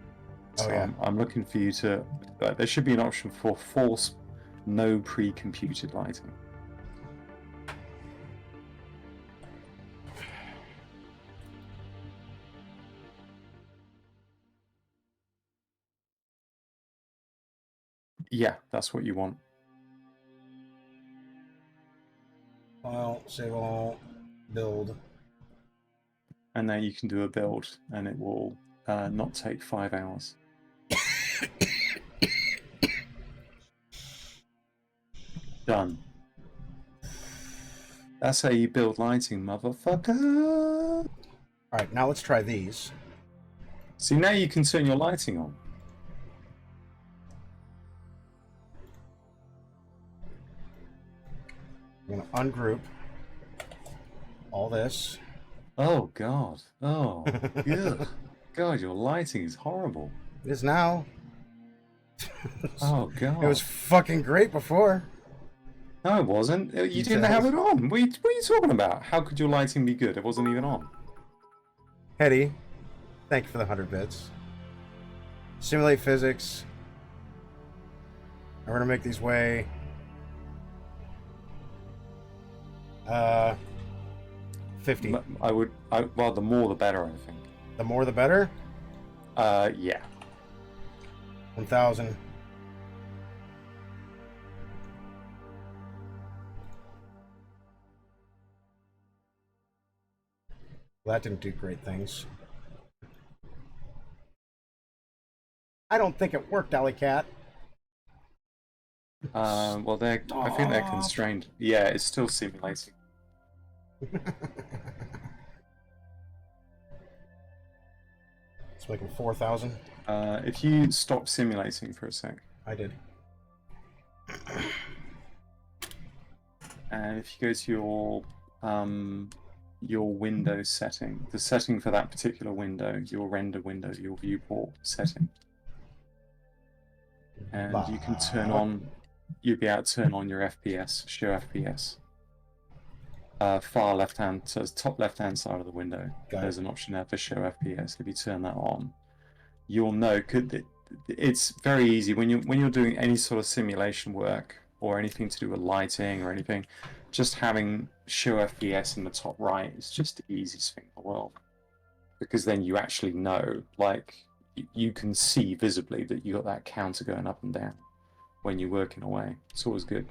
So Oh yeah. I'm looking for you to. There should be an option for force no pre-computed lighting. Yeah, that's what you want. File, save all, build. And then you can do a build, and it will not take 5 hours. Done. That's how you build lighting, motherfucker. Alright, now let's try these. See, now you can turn your lighting on. I'm gonna ungroup all this. Oh, God. Oh, ugh. God, your lighting is horrible. It is now. Oh, God. It was fucking great before. No, it wasn't. You Details. didn't have it on. What are you talking about? How could your lighting be good? It wasn't even on. Hetty, thank you for the 100 bits. Simulate physics. I'm gonna make these weigh 50. Well, the more the better, I think. The more the better? Yeah. 1,000. Well, that didn't do great things. I don't think it worked, Alley Cat. Well, I think they're constrained. Yeah, it's still simulating. It's making 4,000. If you stop simulating for a sec, I did. and if you go to your window setting, the setting for that particular window, your render window, your viewport setting, and you can turn on. You'll be able to turn on your FPS, show FPS. Far left hand, so it's top left hand side of the window. There's an option there for show FPS. If you turn that on, you'll know. It's very easy when you're doing any sort of simulation work or anything to do with lighting or anything. Just having show FPS in the top right is just the easiest thing in the world, because then you actually know, like, you can see visibly that you got that counter going up and down when you're working away. It's always good.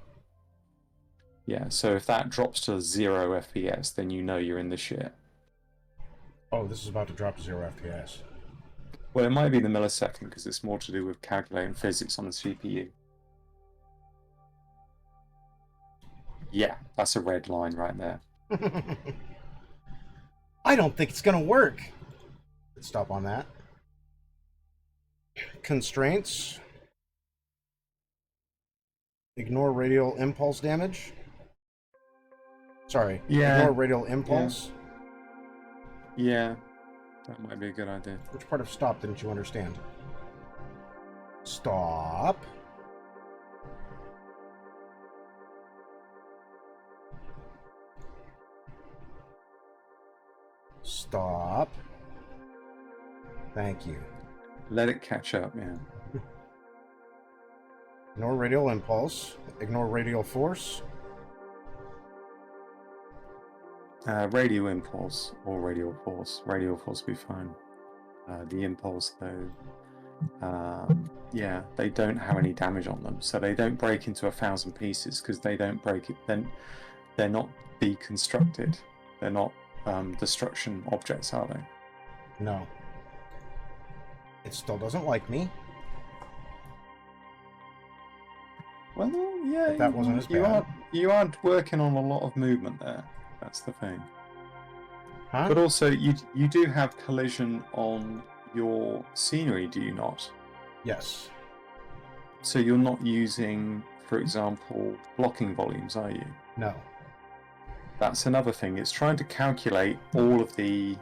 Yeah, so if that drops to 0 FPS, then you know you're in the shit. Oh, this is about to drop to 0 FPS. Well, it might be the millisecond because it's more to do with calculating physics on the CPU. Yeah, that's a red line right there. I don't think it's gonna work. Let's stop on that. Constraints. Ignore radial impulse damage. Sorry. Yeah. Ignore radial impulse. Yeah, that might be a good idea. Which part of stop didn't you understand? Stop. Stop. Thank you. Let it catch up, yeah. Ignore radial impulse. Ignore radial force. Radial impulse or radial force. Radial force will be fine. The impulse, though, yeah, they don't have any damage on them, so they don't break into 1,000 pieces because they don't break it. Then they're not deconstructed. They're not destruction objects, are they? No. It still doesn't like me. Well, yeah, But that wasn't as bad. You aren't working on a lot of movement there. That's the thing. Huh? But also, you do have collision on your scenery, do you not? Yes. So you're not using, for example, blocking volumes, are you? No. That's another thing. It's trying to calculate all of the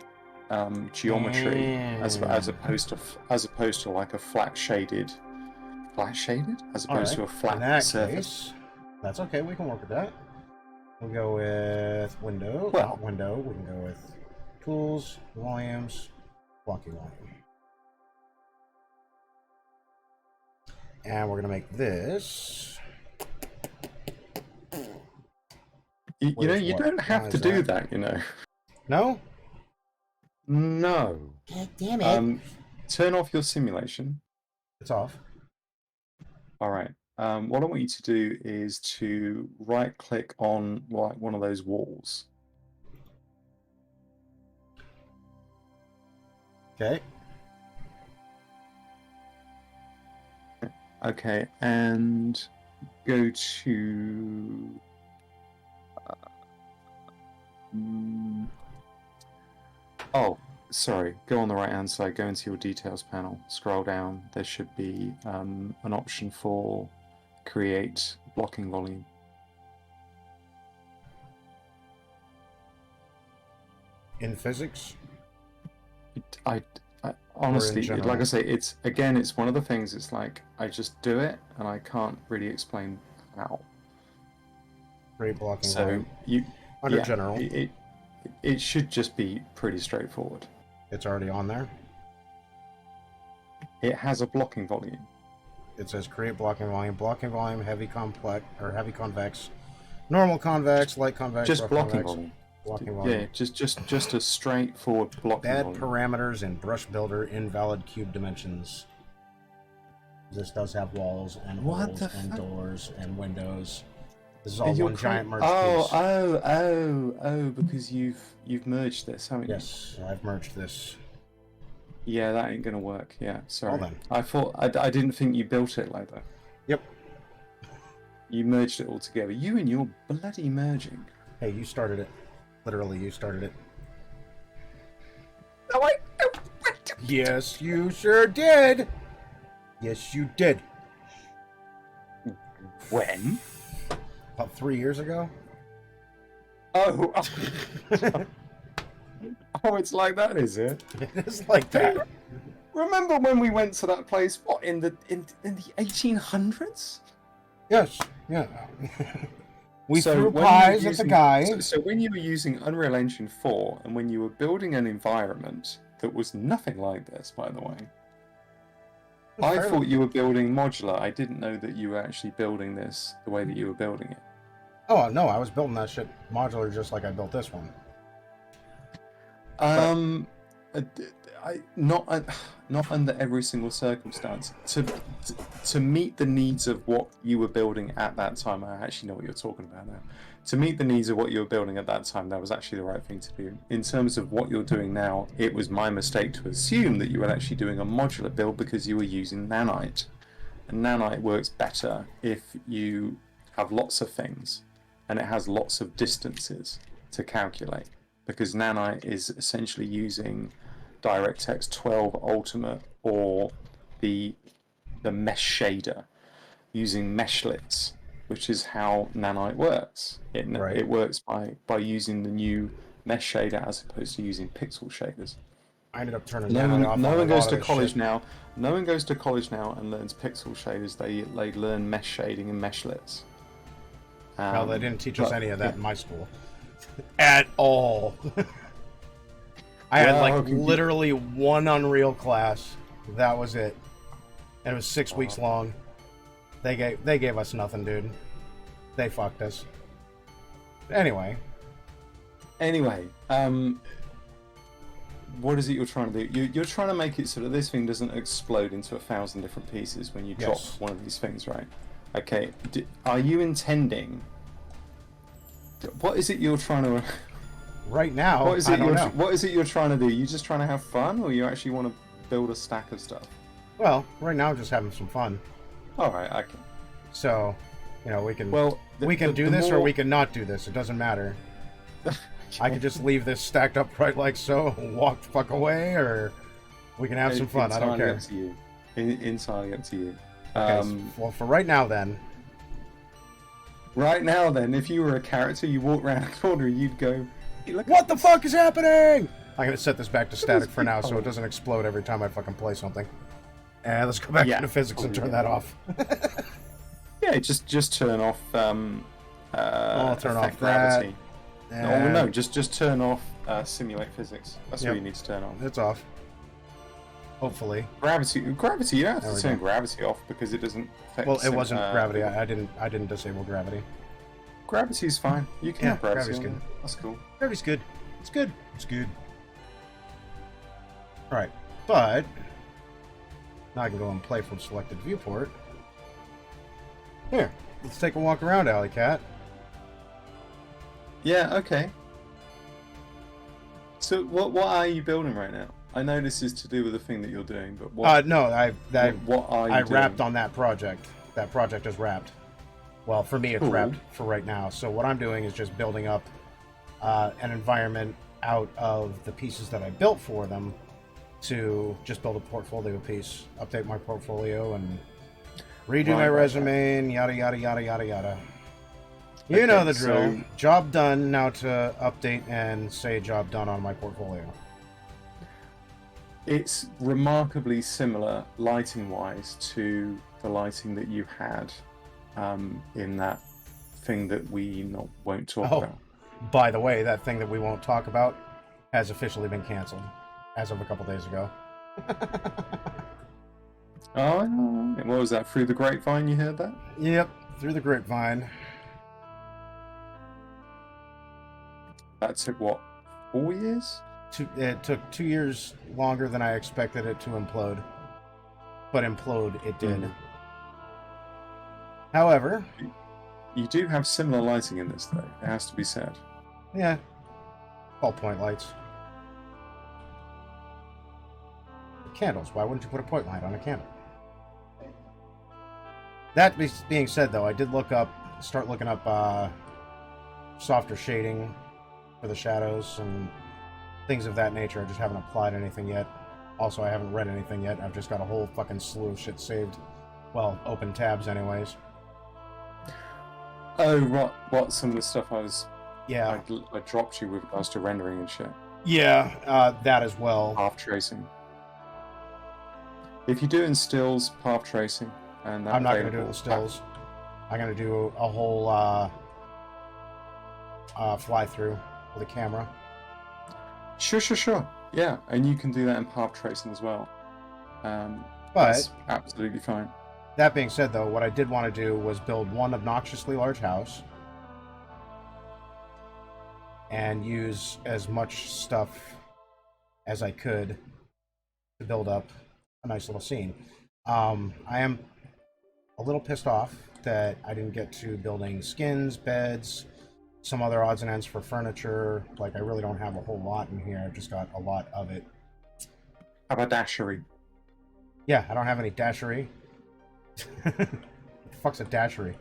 geometry as opposed to like a flat shaded as All opposed right. to a In flat that surface. case, that's okay. We can work with that. We'll go with window. Well, Not window. We can go with tools, volumes, blocky volume. And we're going to make this. you know, you don't have to do that, you know. No? No. God damn it. Turn off your simulation. It's off. All right. What I want you to do is to right-click on like one of those walls. Okay. Okay, and go to. Oh, sorry. Go on the right-hand side. Go into your details panel. Scroll down. There should be an option for create blocking volume. In physics? I honestly, general? like I say, it's one of the things. It's like I just do it, and I can't really explain how. Great blocking So volume. you Under yeah, general. it should just be pretty straightforward. It's already on there. It has a blocking volume. It says create blocking volume, heavy complex or heavy convex, normal convex, light convex, Just rough blocking convex, volume. blocking volume. Yeah, just a straightforward blocking Bad volume. parameters in brush builder, invalid cube dimensions. This does have walls and holes and doors and windows. This is all one giant merged piece. Oh, because you've merged this, haven't you? Yes, I've merged this. Yeah, that ain't gonna work. Yeah, sorry. Well then. I didn't think you built it like that. Yep. You merged it all together. You and your bloody merging. Hey, you started it. Literally, you started it. No, Yes, you sure did. Yes, you did. When? About 3 years ago. Oh. Oh, it's like that, is it? It is like that. Remember when we went to that place? What in the 1800s? Yes. Yeah. We So threw when pies you were at the using- guy. So when you were using Unreal Engine 4 and when you were building an environment that was nothing like this, by the way, I thought you were building modular. I didn't know that you were actually building this the way that you were building it. Oh no, I was building that shit modular just like I built this one. Not under every single circumstance. To meet the needs of what you were building at that time, I actually know what you're talking about now. To meet the needs of what you were building at that time, that was actually the right thing to do. In terms of what you're doing now, it was my mistake to assume that you were actually doing a modular build because you were using nanite. And nanite works better if you have lots of things and it has lots of distances to calculate, because nanite is essentially using DirectX 12 Ultimate or the mesh shader using meshlets, which is how nanite works. It works by using the new mesh shader as opposed to using pixel shaders. I ended up turning nanite off. No one goes to college now. No one goes to college now and learns pixel shaders. They learn mesh shading and meshlets. Well, they didn't teach us any of that in my school. At all. I had literally one Unreal class. That was it. And it was 6 weeks long. They gave us nothing, dude. They fucked us. Anyway, what is it you're trying to do? You're trying to make it so that this thing doesn't explode into 1,000 different pieces when you drop one of these things, right? Okay. Are you intending? What is it you're trying to? Right now, what is it you're trying to do? You just trying to have fun, or you actually want to build a stack of stuff? Well, right now I'm just having some fun. All right, I can. So, we can. Well, we can do this or we can not do this. It doesn't matter. I could just leave this stacked up right like so, and walk the fuck away, or we can have some fun. I don't care. Entirely up to you. Entirely up to you. Okay, well, for right now then. Right now then, if you were a character, you walk around the corner, you'd go, hey, look What the fuck is happening? I'm gonna set this back to static for now so it doesn't explode every time I fucking play something. And let's go back into physics and turn that off. Yeah, just turn off I'll turn off gravity. that. No, just turn off simulate physics. That's what you need to turn off. It's off. Hopefully. Gravity, you don't have to turn gravity off because it doesn't affect. Well, it wasn't gravity. I didn't disable gravity. Gravity's fine. You can have gravity. Gravity's good. That's cool. Gravity's good. It's good. It's good. Alright, but now I can go and play from selected viewport. Here, let's take a walk around, Alley Cat. Yeah, okay. So what are you building right now? I know this is to do with the thing that you're doing, but what? No, what are you I doing? wrapped on that project. That project is wrapped. Well, for me, it's wrapped for right now. So what I'm doing is just building up an environment out of the pieces that I built for them to just build a portfolio piece, update my portfolio, and redo my resume, and yada yada yada yada yada. You know the drill. So, job done. Now to update and say job done on my portfolio. It's remarkably similar lighting-wise to the lighting that you had in that thing that we won't talk about. By the way, that thing that we won't talk about has officially been canceled as of a couple days ago. Oh, what was that? Through the grapevine you heard that? Yep, through the grapevine. That took, what, 4 years? It took 2 years longer than I expected it to implode. But implode it did. However... You do have similar lighting in this, though. It has to be said. Yeah. Ballpoint lights. Candles. Why wouldn't you put a point light on a candle? That being said, though, I did start looking up softer shading for the shadows and things of that nature. I just haven't applied anything yet. Also, I haven't read anything yet. I've just got a whole fucking slew of shit saved. Well, open tabs anyways. Oh, what? Some of the stuff I dropped you with regards to rendering and shit. Yeah, that as well. Path tracing. If you're doing stills, path tracing, and I'm not going to do it in stills. I'm going to do a whole fly-through with a camera. Sure. Yeah, and you can do that in path tracing as well. But that's absolutely fine. That being said, though, what I did want to do was build one obnoxiously large house and use as much stuff as I could to build up a nice little scene. I am a little pissed off that I didn't get to building skins, beds, some other odds and ends for furniture. Like, I really don't have a whole lot in here. I've just got a lot of it. Haberdashery. Yeah, I don't have any dashery. What the fuck's a dashery?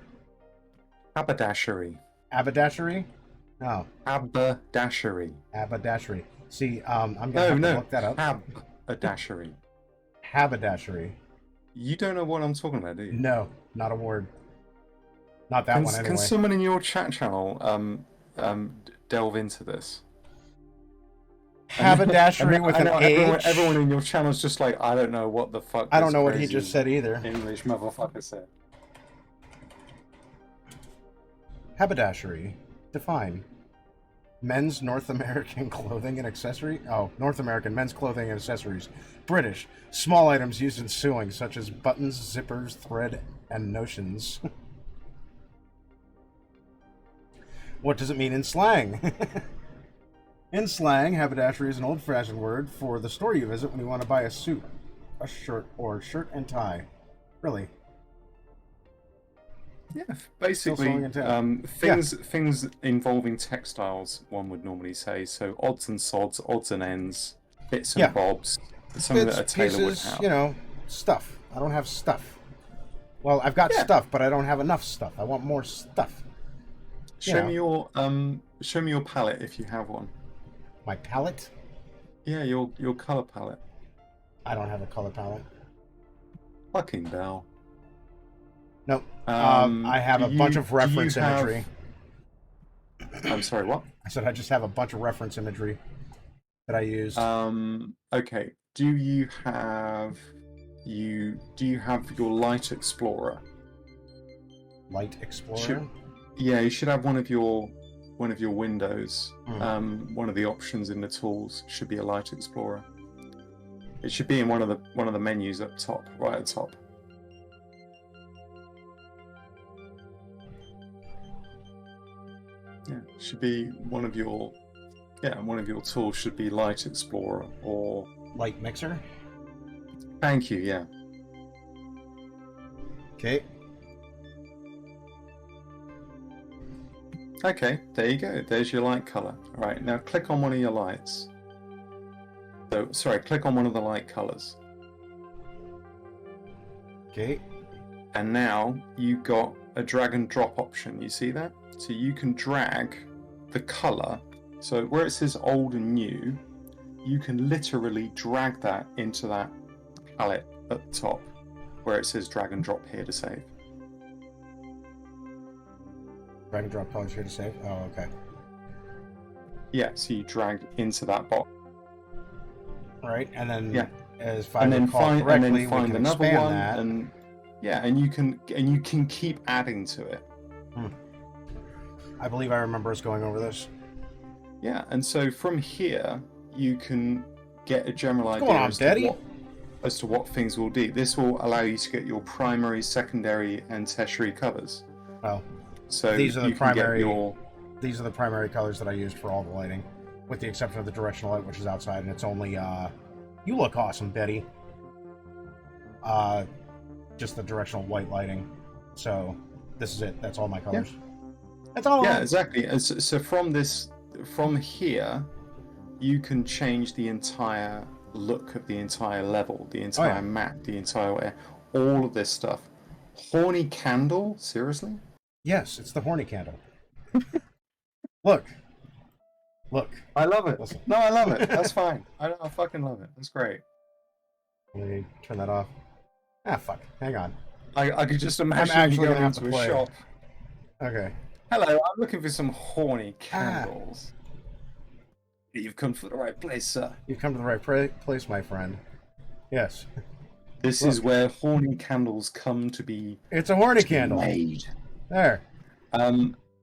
Haberdashery. Haberdashery? No. Haberdashery. Haberdashery. See, I'm gonna have to look that up. Haberdashery. Haberdashery. You don't know what I'm talking about, do you? No, not a word. Not that one anyway. Can someone in your chat channel delve into this? Haberdashery with an H. Everyone in your channel is just like, I don't know what the fuck. I don't know what he just said either. English motherfucker said. Haberdashery. Define. Men's North American clothing and accessory. Oh, North American men's clothing and accessories. British. Small items used in sewing, such as buttons, zippers, thread, and notions. What does it mean in slang? In slang, haberdashery is an old-fashioned word for the store you visit when you want to buy a suit, a shirt, or shirt and tie. Really? Yeah, basically, things involving textiles, one would normally say. So odds and sods, odds and ends, bits and bobs, something that a tailor would have. You know, stuff. I don't have stuff. Well, I've got stuff, but I don't have enough stuff. I want more stuff. Show me your palette if you have one. My palette? Yeah, your color palette. I don't have a color palette. Fucking Bell. Nope. I have a bunch of reference imagery. I'm sorry, what? I said I just have a bunch of reference imagery that I used. Okay. Do you have your Light Explorer? Light Explorer? Yeah, you should have one of your windows. One of the options in the tools should be a Light Explorer. It should be in one of the menus up top, right at the top. Yeah, it should be one of your tools should be Light Explorer or Light Mixer? Thank you, yeah. Okay. Okay, there you go. There's your light color. All right, now click on one of your lights. So, sorry, click on one of the light colors. Okay. And now you've got a drag and drop option. You see that? So you can drag the color. So where it says old and new, you can literally drag that into that palette at the top where it says drag and drop here to save. Drag and drop colors here to save? Oh, okay. Yeah, so you drag into that box. Right, and then if I and then recall correctly, find we can another expand one, that. and you can keep adding to it. I believe I remember us going over this. Yeah, and so from here you can get a general idea as to what things will do. This will allow you to get your primary, secondary, and tertiary covers. Oh, so these are the primary. Your... These are the primary colors that I used for all the lighting, with the exception of the directional light, which is outside, and it's only. You look awesome, Betty. Just the directional white lighting. So this is it. That's all my colors. Yeah. That's all. Yeah, exactly. And so from here, you can change the entire look of the entire level, the entire map, the entire all of this stuff. Horny candle? Seriously? Yes, it's the horny candle. Look. I love it. Listen. No, I love it. That's fine. I fucking love it. That's great. Let me turn that off. Ah, fuck. Hang on. I could just imagine I'm actually you gonna going have to into a play. shop. Okay. Hello, I'm looking for some horny candles. You've come to the right place, sir. You've come to the right place, my friend. Yes. This is where horny candles come to be. It's a horny candle. Made. There.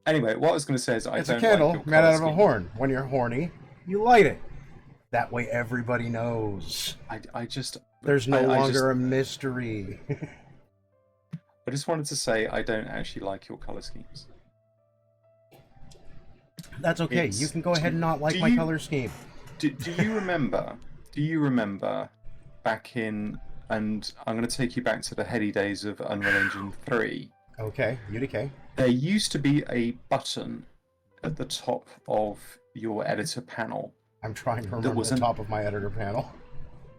Anyway, what I was going to say is it's a candle made out of a horn. When you're horny, you light it. That way everybody knows. There's no longer a mystery. I just wanted to say I don't actually like your color schemes. That's okay. You can go ahead and not like my color scheme. Do you remember? Do you remember back in? And I'm going to take you back to the heady days of Unreal Engine 3. Okay, UDK. There used to be a button at the top of your editor panel. I'm trying to remember the top of my editor panel.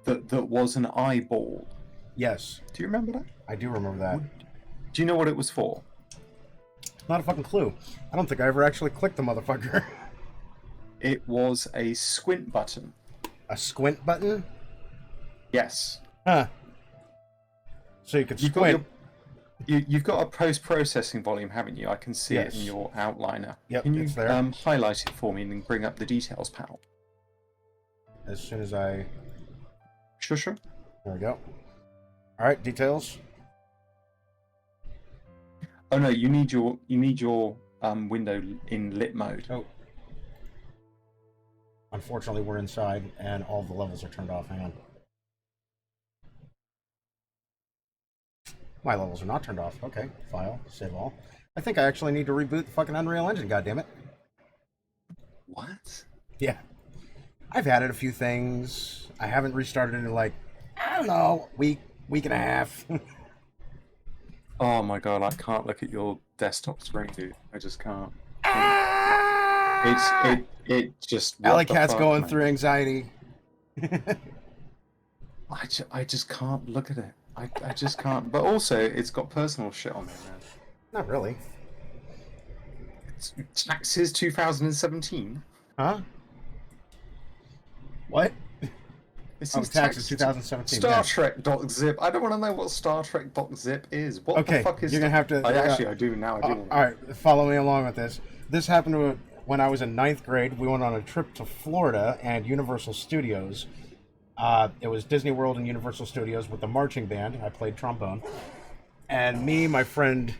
That was an eyeball. Yes. Do you remember that? I do remember that. Do you know what it was for? Not a fucking clue. I don't think I ever actually clicked the motherfucker. It was a squint button. A squint button? Yes. Huh. So you could squint. You've got a post-processing volume, haven't you? I can see it in your outliner. Yep, can you it's there. Highlight it for me and bring up the details panel? As soon as I... Sure. There we go. Alright, details. Oh no, you need your window in lit mode. Oh. Unfortunately, we're inside and all the levels are turned off. Hang on. My levels are not turned off. Okay, file, save all. I think I actually need to reboot the fucking Unreal Engine, goddammit. What? Yeah. I've added a few things. I haven't restarted it in like, I don't know, week and a half. Oh my god, I can't look at your desktop screen, dude. I just can't. It just... Alley Cat's going through anxiety. I just can't look at it. I just can't. But also, it's got personal shit on there, man. Not really. Taxes 2017. Huh? What? This Oh, is taxes tax 2017. Star Yeah. Trek.zip. I don't want to know what Star Trek.zip is. What the Okay, fuck is? you're gonna have to. I do now. I do. Now. All right, follow me along with this. This happened when I was in ninth grade. We went on a trip to Florida and Universal Studios. It was Disney World and Universal Studios with the marching band. I played trombone, and me, my friend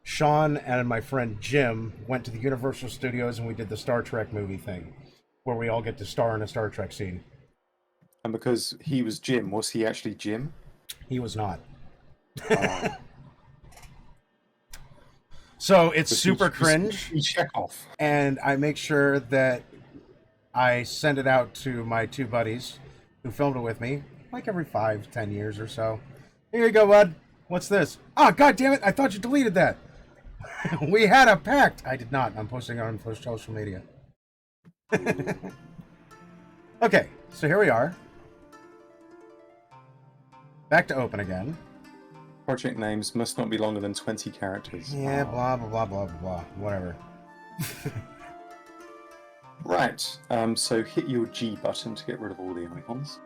Sean, and my friend Jim went to the Universal Studios and we did the Star Trek movie thing, where we all get to star in a Star Trek scene. And because he was Jim, was he actually Jim? He was not. Oh. So it's super cringe. Check off. And I make sure that I send it out to my two buddies who filmed it with me, like every 5-10 years or so. Here you go, bud. What's this? Oh, god damn it! I thought you deleted that. We had a pact. I did not. I'm posting it on social media. Okay, so here we are. Back to open again. Project names must not be longer than 20 characters. Yeah, blah, blah, blah, blah, blah. Whatever. Right, so hit your G button to get rid of all the icons.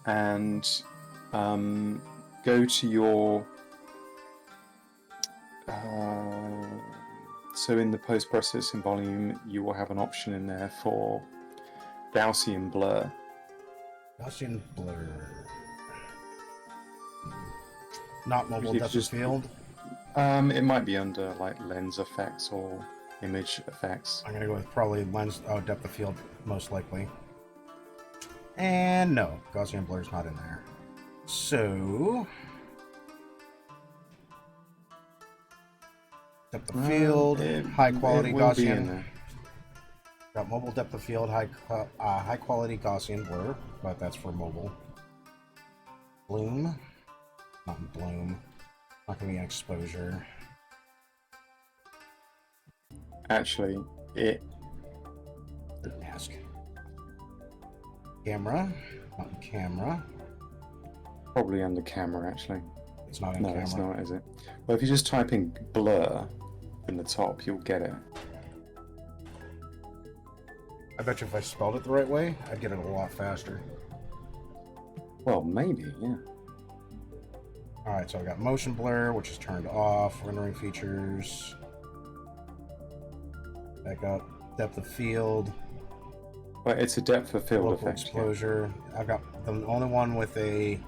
And go to your... so in the post-processing volume, you will have an option in there for Gaussian blur. Gaussian blur. Not mobile depth of field. It might be under like lens effects or image effects. I'm gonna go with probably lens depth of field, most likely. And no, Gaussian blur is not in there. So depth of field, high quality Gaussian. Got mobile depth of field, high quality Gaussian blur, but that's for mobile. Bloom, not bloom. Not gonna be an exposure. Actually, it. Mask. Camera, not in camera. Probably under camera, actually. It's not in camera. No, it's not, is it? Well, if you just type in blur in the top, you'll get it. I bet you if I spelled it the right way, I'd get it a lot faster. Well, maybe, yeah. Alright, so I got motion blur, which is turned off, rendering features. Back up, depth of field. Well, it's a depth of field Local effect. exposure. Yeah. I've got the only one with a...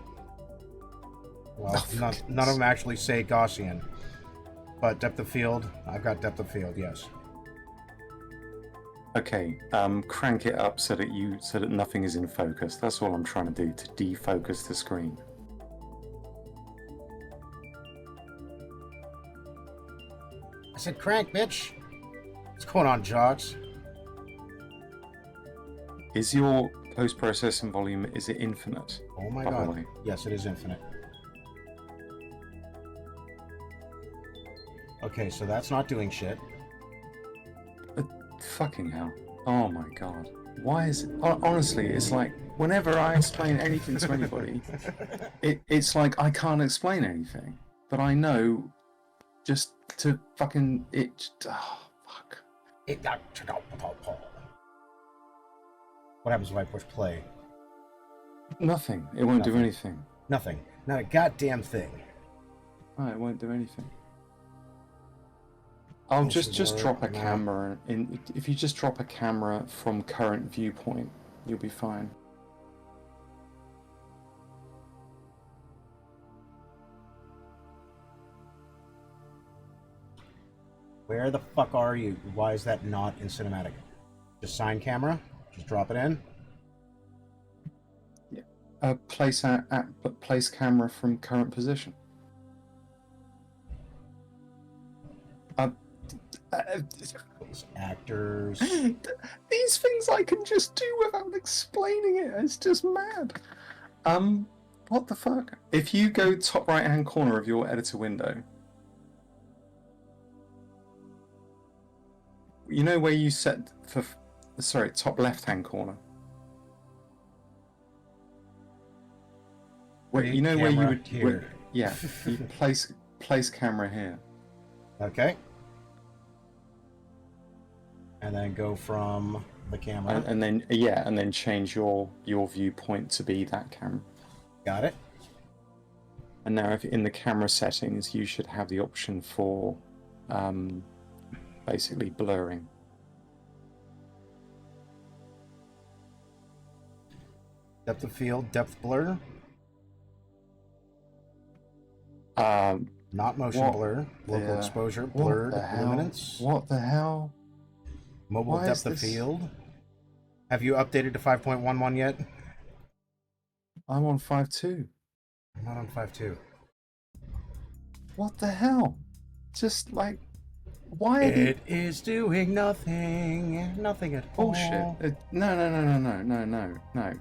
Well, none of them actually say Gaussian. But depth of field, I've got depth of field, yes. Okay, crank it up so that nothing is in focus. That's all I'm trying to do, to defocus the screen. I said crank, bitch. What's going on, jocks? Is your post-processing volume, is it infinite? Oh my by the god. way? Yes, it is infinite. Okay, so that's not doing shit. Fucking hell. Oh my god. Why is it... Honestly, it's like, whenever I explain anything to anybody, it's like I can't explain anything. But I know just to fucking... Oh, fuck. What happens if I push play? Nothing. It won't do Nothing. anything. Nothing. Not a goddamn thing. Oh, it won't do anything. I'll just drop a camera in. If you just drop a camera from current viewpoint, you'll be fine. Where the fuck are you? Why is that not in cinematic? Just sign camera? Just drop it in? Yeah. Place camera from current position. These actors. These things I can just do without explaining it. It's just mad. What the fuck? If you go top right hand corner of your editor window, you know where you set for, sorry, top left hand corner. Wait, you Create know where you camera would? here. Yeah, you place camera here. Okay. And then go from the camera. And then yeah, and then change your viewpoint to be that camera. Got it. And now, if in the camera settings, you should have the option for basically blurring. Depth of field, depth blur. Not motion blur. Local exposure, blurred, luminance. What the hell? Mobile depth of field. Have you updated to 5.11 yet? I'm on 5.2. I'm not on 5.2. What the hell? Just like, why? It is doing nothing. Nothing at all. Bullshit. No.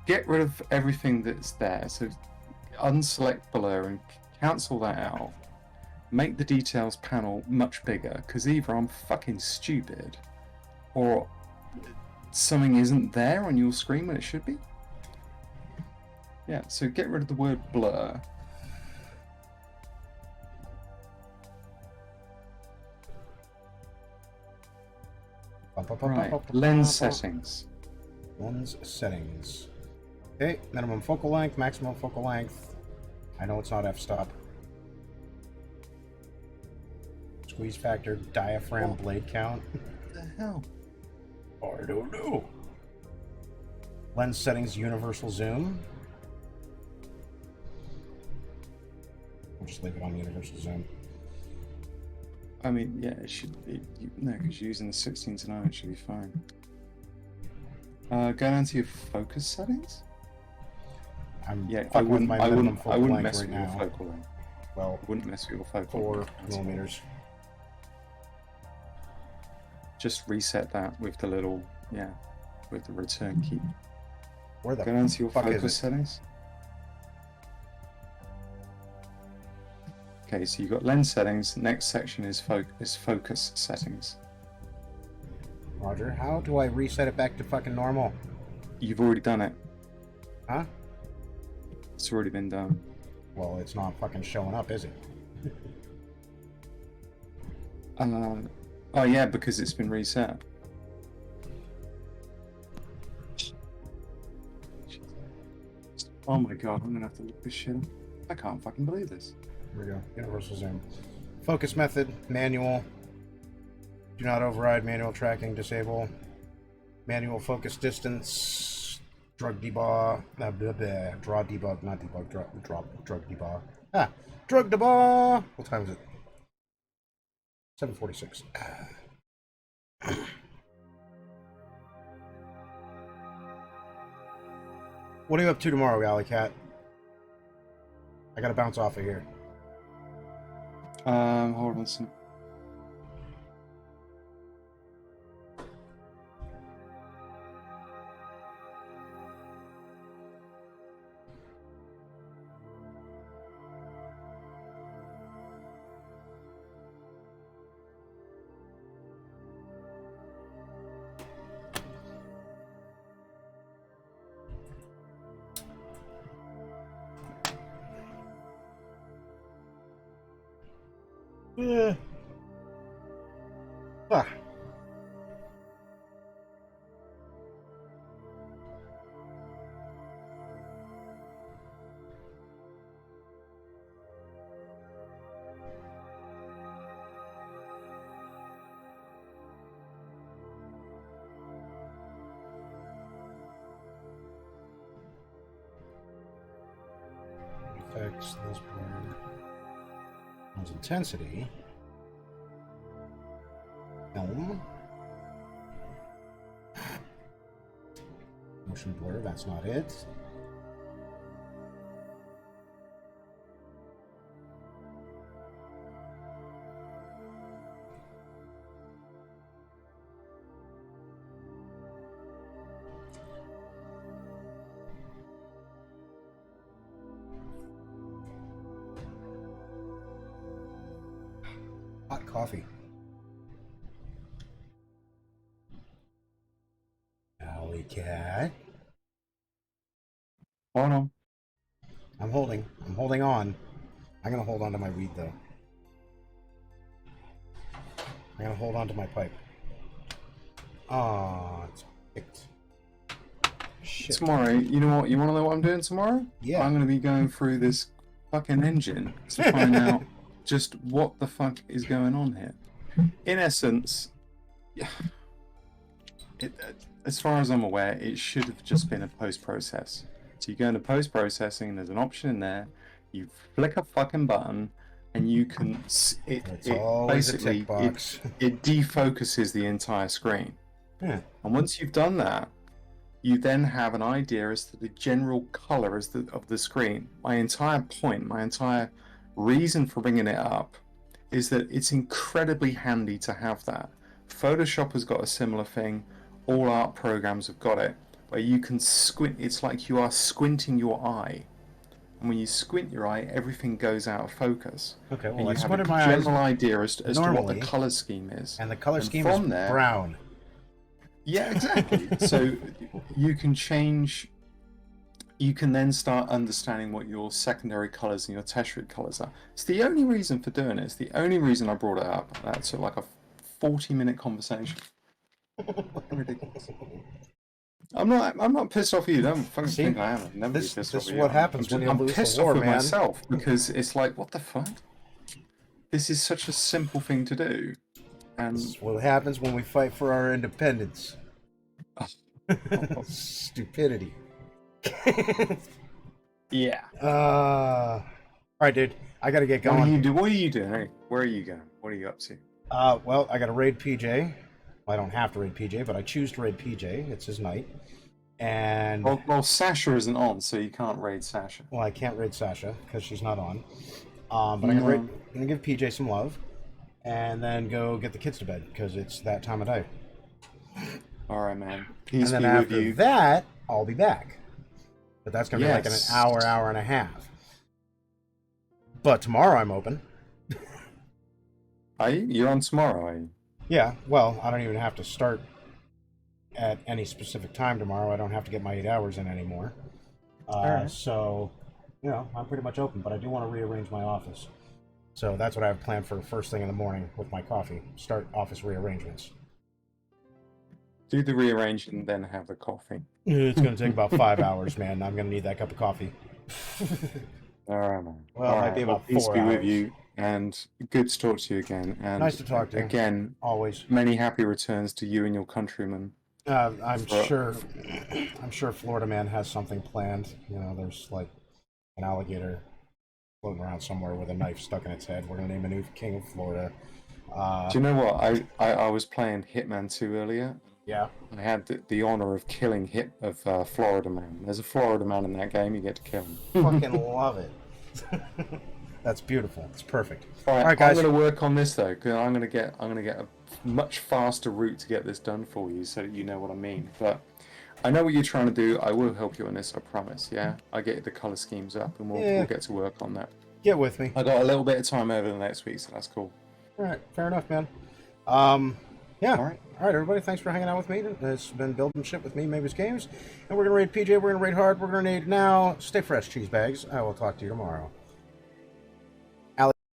Get rid of everything that's there. So unselect blur and cancel that out. Make the details panel much bigger, because either I'm fucking stupid or something isn't there on your screen when it should be. Yeah, so get rid of the word blur. Right, lens settings. Lens settings. Okay, minimum focal length, maximum focal length. I know it's not f-stop. Squeeze factor, diaphragm, blade count. What the hell? I don't know. Lens settings, universal zoom. I'll just leave it on universal zoom. I mean, yeah, it should be. No, because using the 16:9, it should be fine. Go down to your focus settings. I wouldn't mess with your focal length. Well, I wouldn't mess with your focal 4 millimeters. Just reset that with the little, with the return key. Where the Go down to your fuck focus is it? settings. Okay, so you've got lens settings. Next section is focus settings. Roger, how do I reset it back to fucking normal? You've already done it. Huh? It's already been done. Well, it's not fucking showing up, is it? Oh yeah, because it's been reset. Oh my god, I'm gonna have to look this shit up. I can't fucking believe this. Here we go. Universal zoom. Focus method, manual. Do not override manual tracking, disable. Manual focus distance. Drug debug. Draw debug, not debug. Drug debug. Ah! Drug debug! What time is it? 7:46. What are you up to tomorrow, Alley Cat? I gotta bounce off of here. Hold on a second. Yeah. Ah. Affects this blur. Lens intensity. Film. Motion blur, that's not it. Hot coffee. Alley Cat. Hold on. I'm holding. I'm holding on. I'm gonna hold on to my weed though. I'm gonna hold on to my pipe. Ah, it's picked. Shit. Tomorrow, you know what? You want to know what I'm doing tomorrow? Yeah. I'm going to be going through this fucking engine to find out just what the fuck is going on here. In essence, as far as I'm aware, it should have just been a post-process. So you go into post-processing, there's an option in there, you flick a fucking button, and you can... It basically, it defocuses the entire screen. Yeah. And once you've done that, you then have an idea as to the general color of the screen. My entire point, my entire reason for bringing it up is that it's incredibly handy to have that. Photoshop has got a similar thing. All art programs have got it, where you can squint. It's like you are squinting your eye. And when you squint your eye, everything goes out of focus. Okay, well, and I you have squinted a my general eyes idea as to what the color scheme is. And the color scheme is there, brown. Yeah, exactly. So you can change, you can then start understanding what your secondary colors and your tertiary colors are. It's the only reason for doing it. It's the only reason I brought it up. That's like a 40-minute conversation. Ridiculous. I'm not pissed off at you. Don't fucking think I am. I've never been pissed off at you. This is what happens when you lose the war, man. I'm pissed off with myself because it's like, what the fuck? This is such a simple thing to do. And this is what happens when we fight for our independence. Stupidity. Yeah. All right, dude. I gotta get going. What are you doing? Hey, where are you going? What are you up to? Well, I gotta raid PJ. Well, I don't have to raid PJ, but I choose to raid PJ. It's his night. And well, Sasha isn't on, so you can't raid Sasha. Well, I can't raid Sasha because she's not on. But I'm gonna give PJ some love. And then go get the kids to bed because it's that time of day. All right, man. Peace and then be after with you. that, I'll be back. But that's gonna be like an hour and a half. But tomorrow I'm open. Are you? You're on tomorrow, are you? Yeah. Well, I don't even have to start at any specific time tomorrow. I don't have to get my 8 hours in anymore. Right. So, you know, I'm pretty much open. But I do want to rearrange my office. So that's what I have planned for first thing in the morning with my coffee. Start office rearrangements. Do the rearranging and then have the coffee. It's going to take about 5 hours, man. I'm going to need that cup of coffee. All right, man. Well, it might be about 4 hours. Peace be with you, and good to talk to you again. And nice to talk to you. Again, always. Many happy returns to you and your countrymen. I'm sure Florida Man has something planned. You know, there's like an alligator floating around somewhere with a knife stuck in its head. We're gonna name a new king of Florida. Do you know what? I was playing Hitman 2 earlier. Yeah. I had the honor of killing Florida Man. There's a Florida Man in that game. You get to kill him. Fucking love it. That's beautiful. It's perfect. All right, guys. I'm going to work on this though, because I'm going to get a much faster route to get this done for you, so that you know what I mean. But I know what you're trying to do. I will help you on this. I promise. Yeah. I get the color schemes up, and we'll get to work on that. Get with me. I got a little bit of time over the next week, so that's cool. All right. Fair enough, man. Yeah. All right, everybody. Thanks for hanging out with me. It's been building shit with me, MabusGames, and we're gonna raid PJ. We're gonna raid hard. We're gonna raid now. Stay fresh, cheese bags. I will talk to you tomorrow.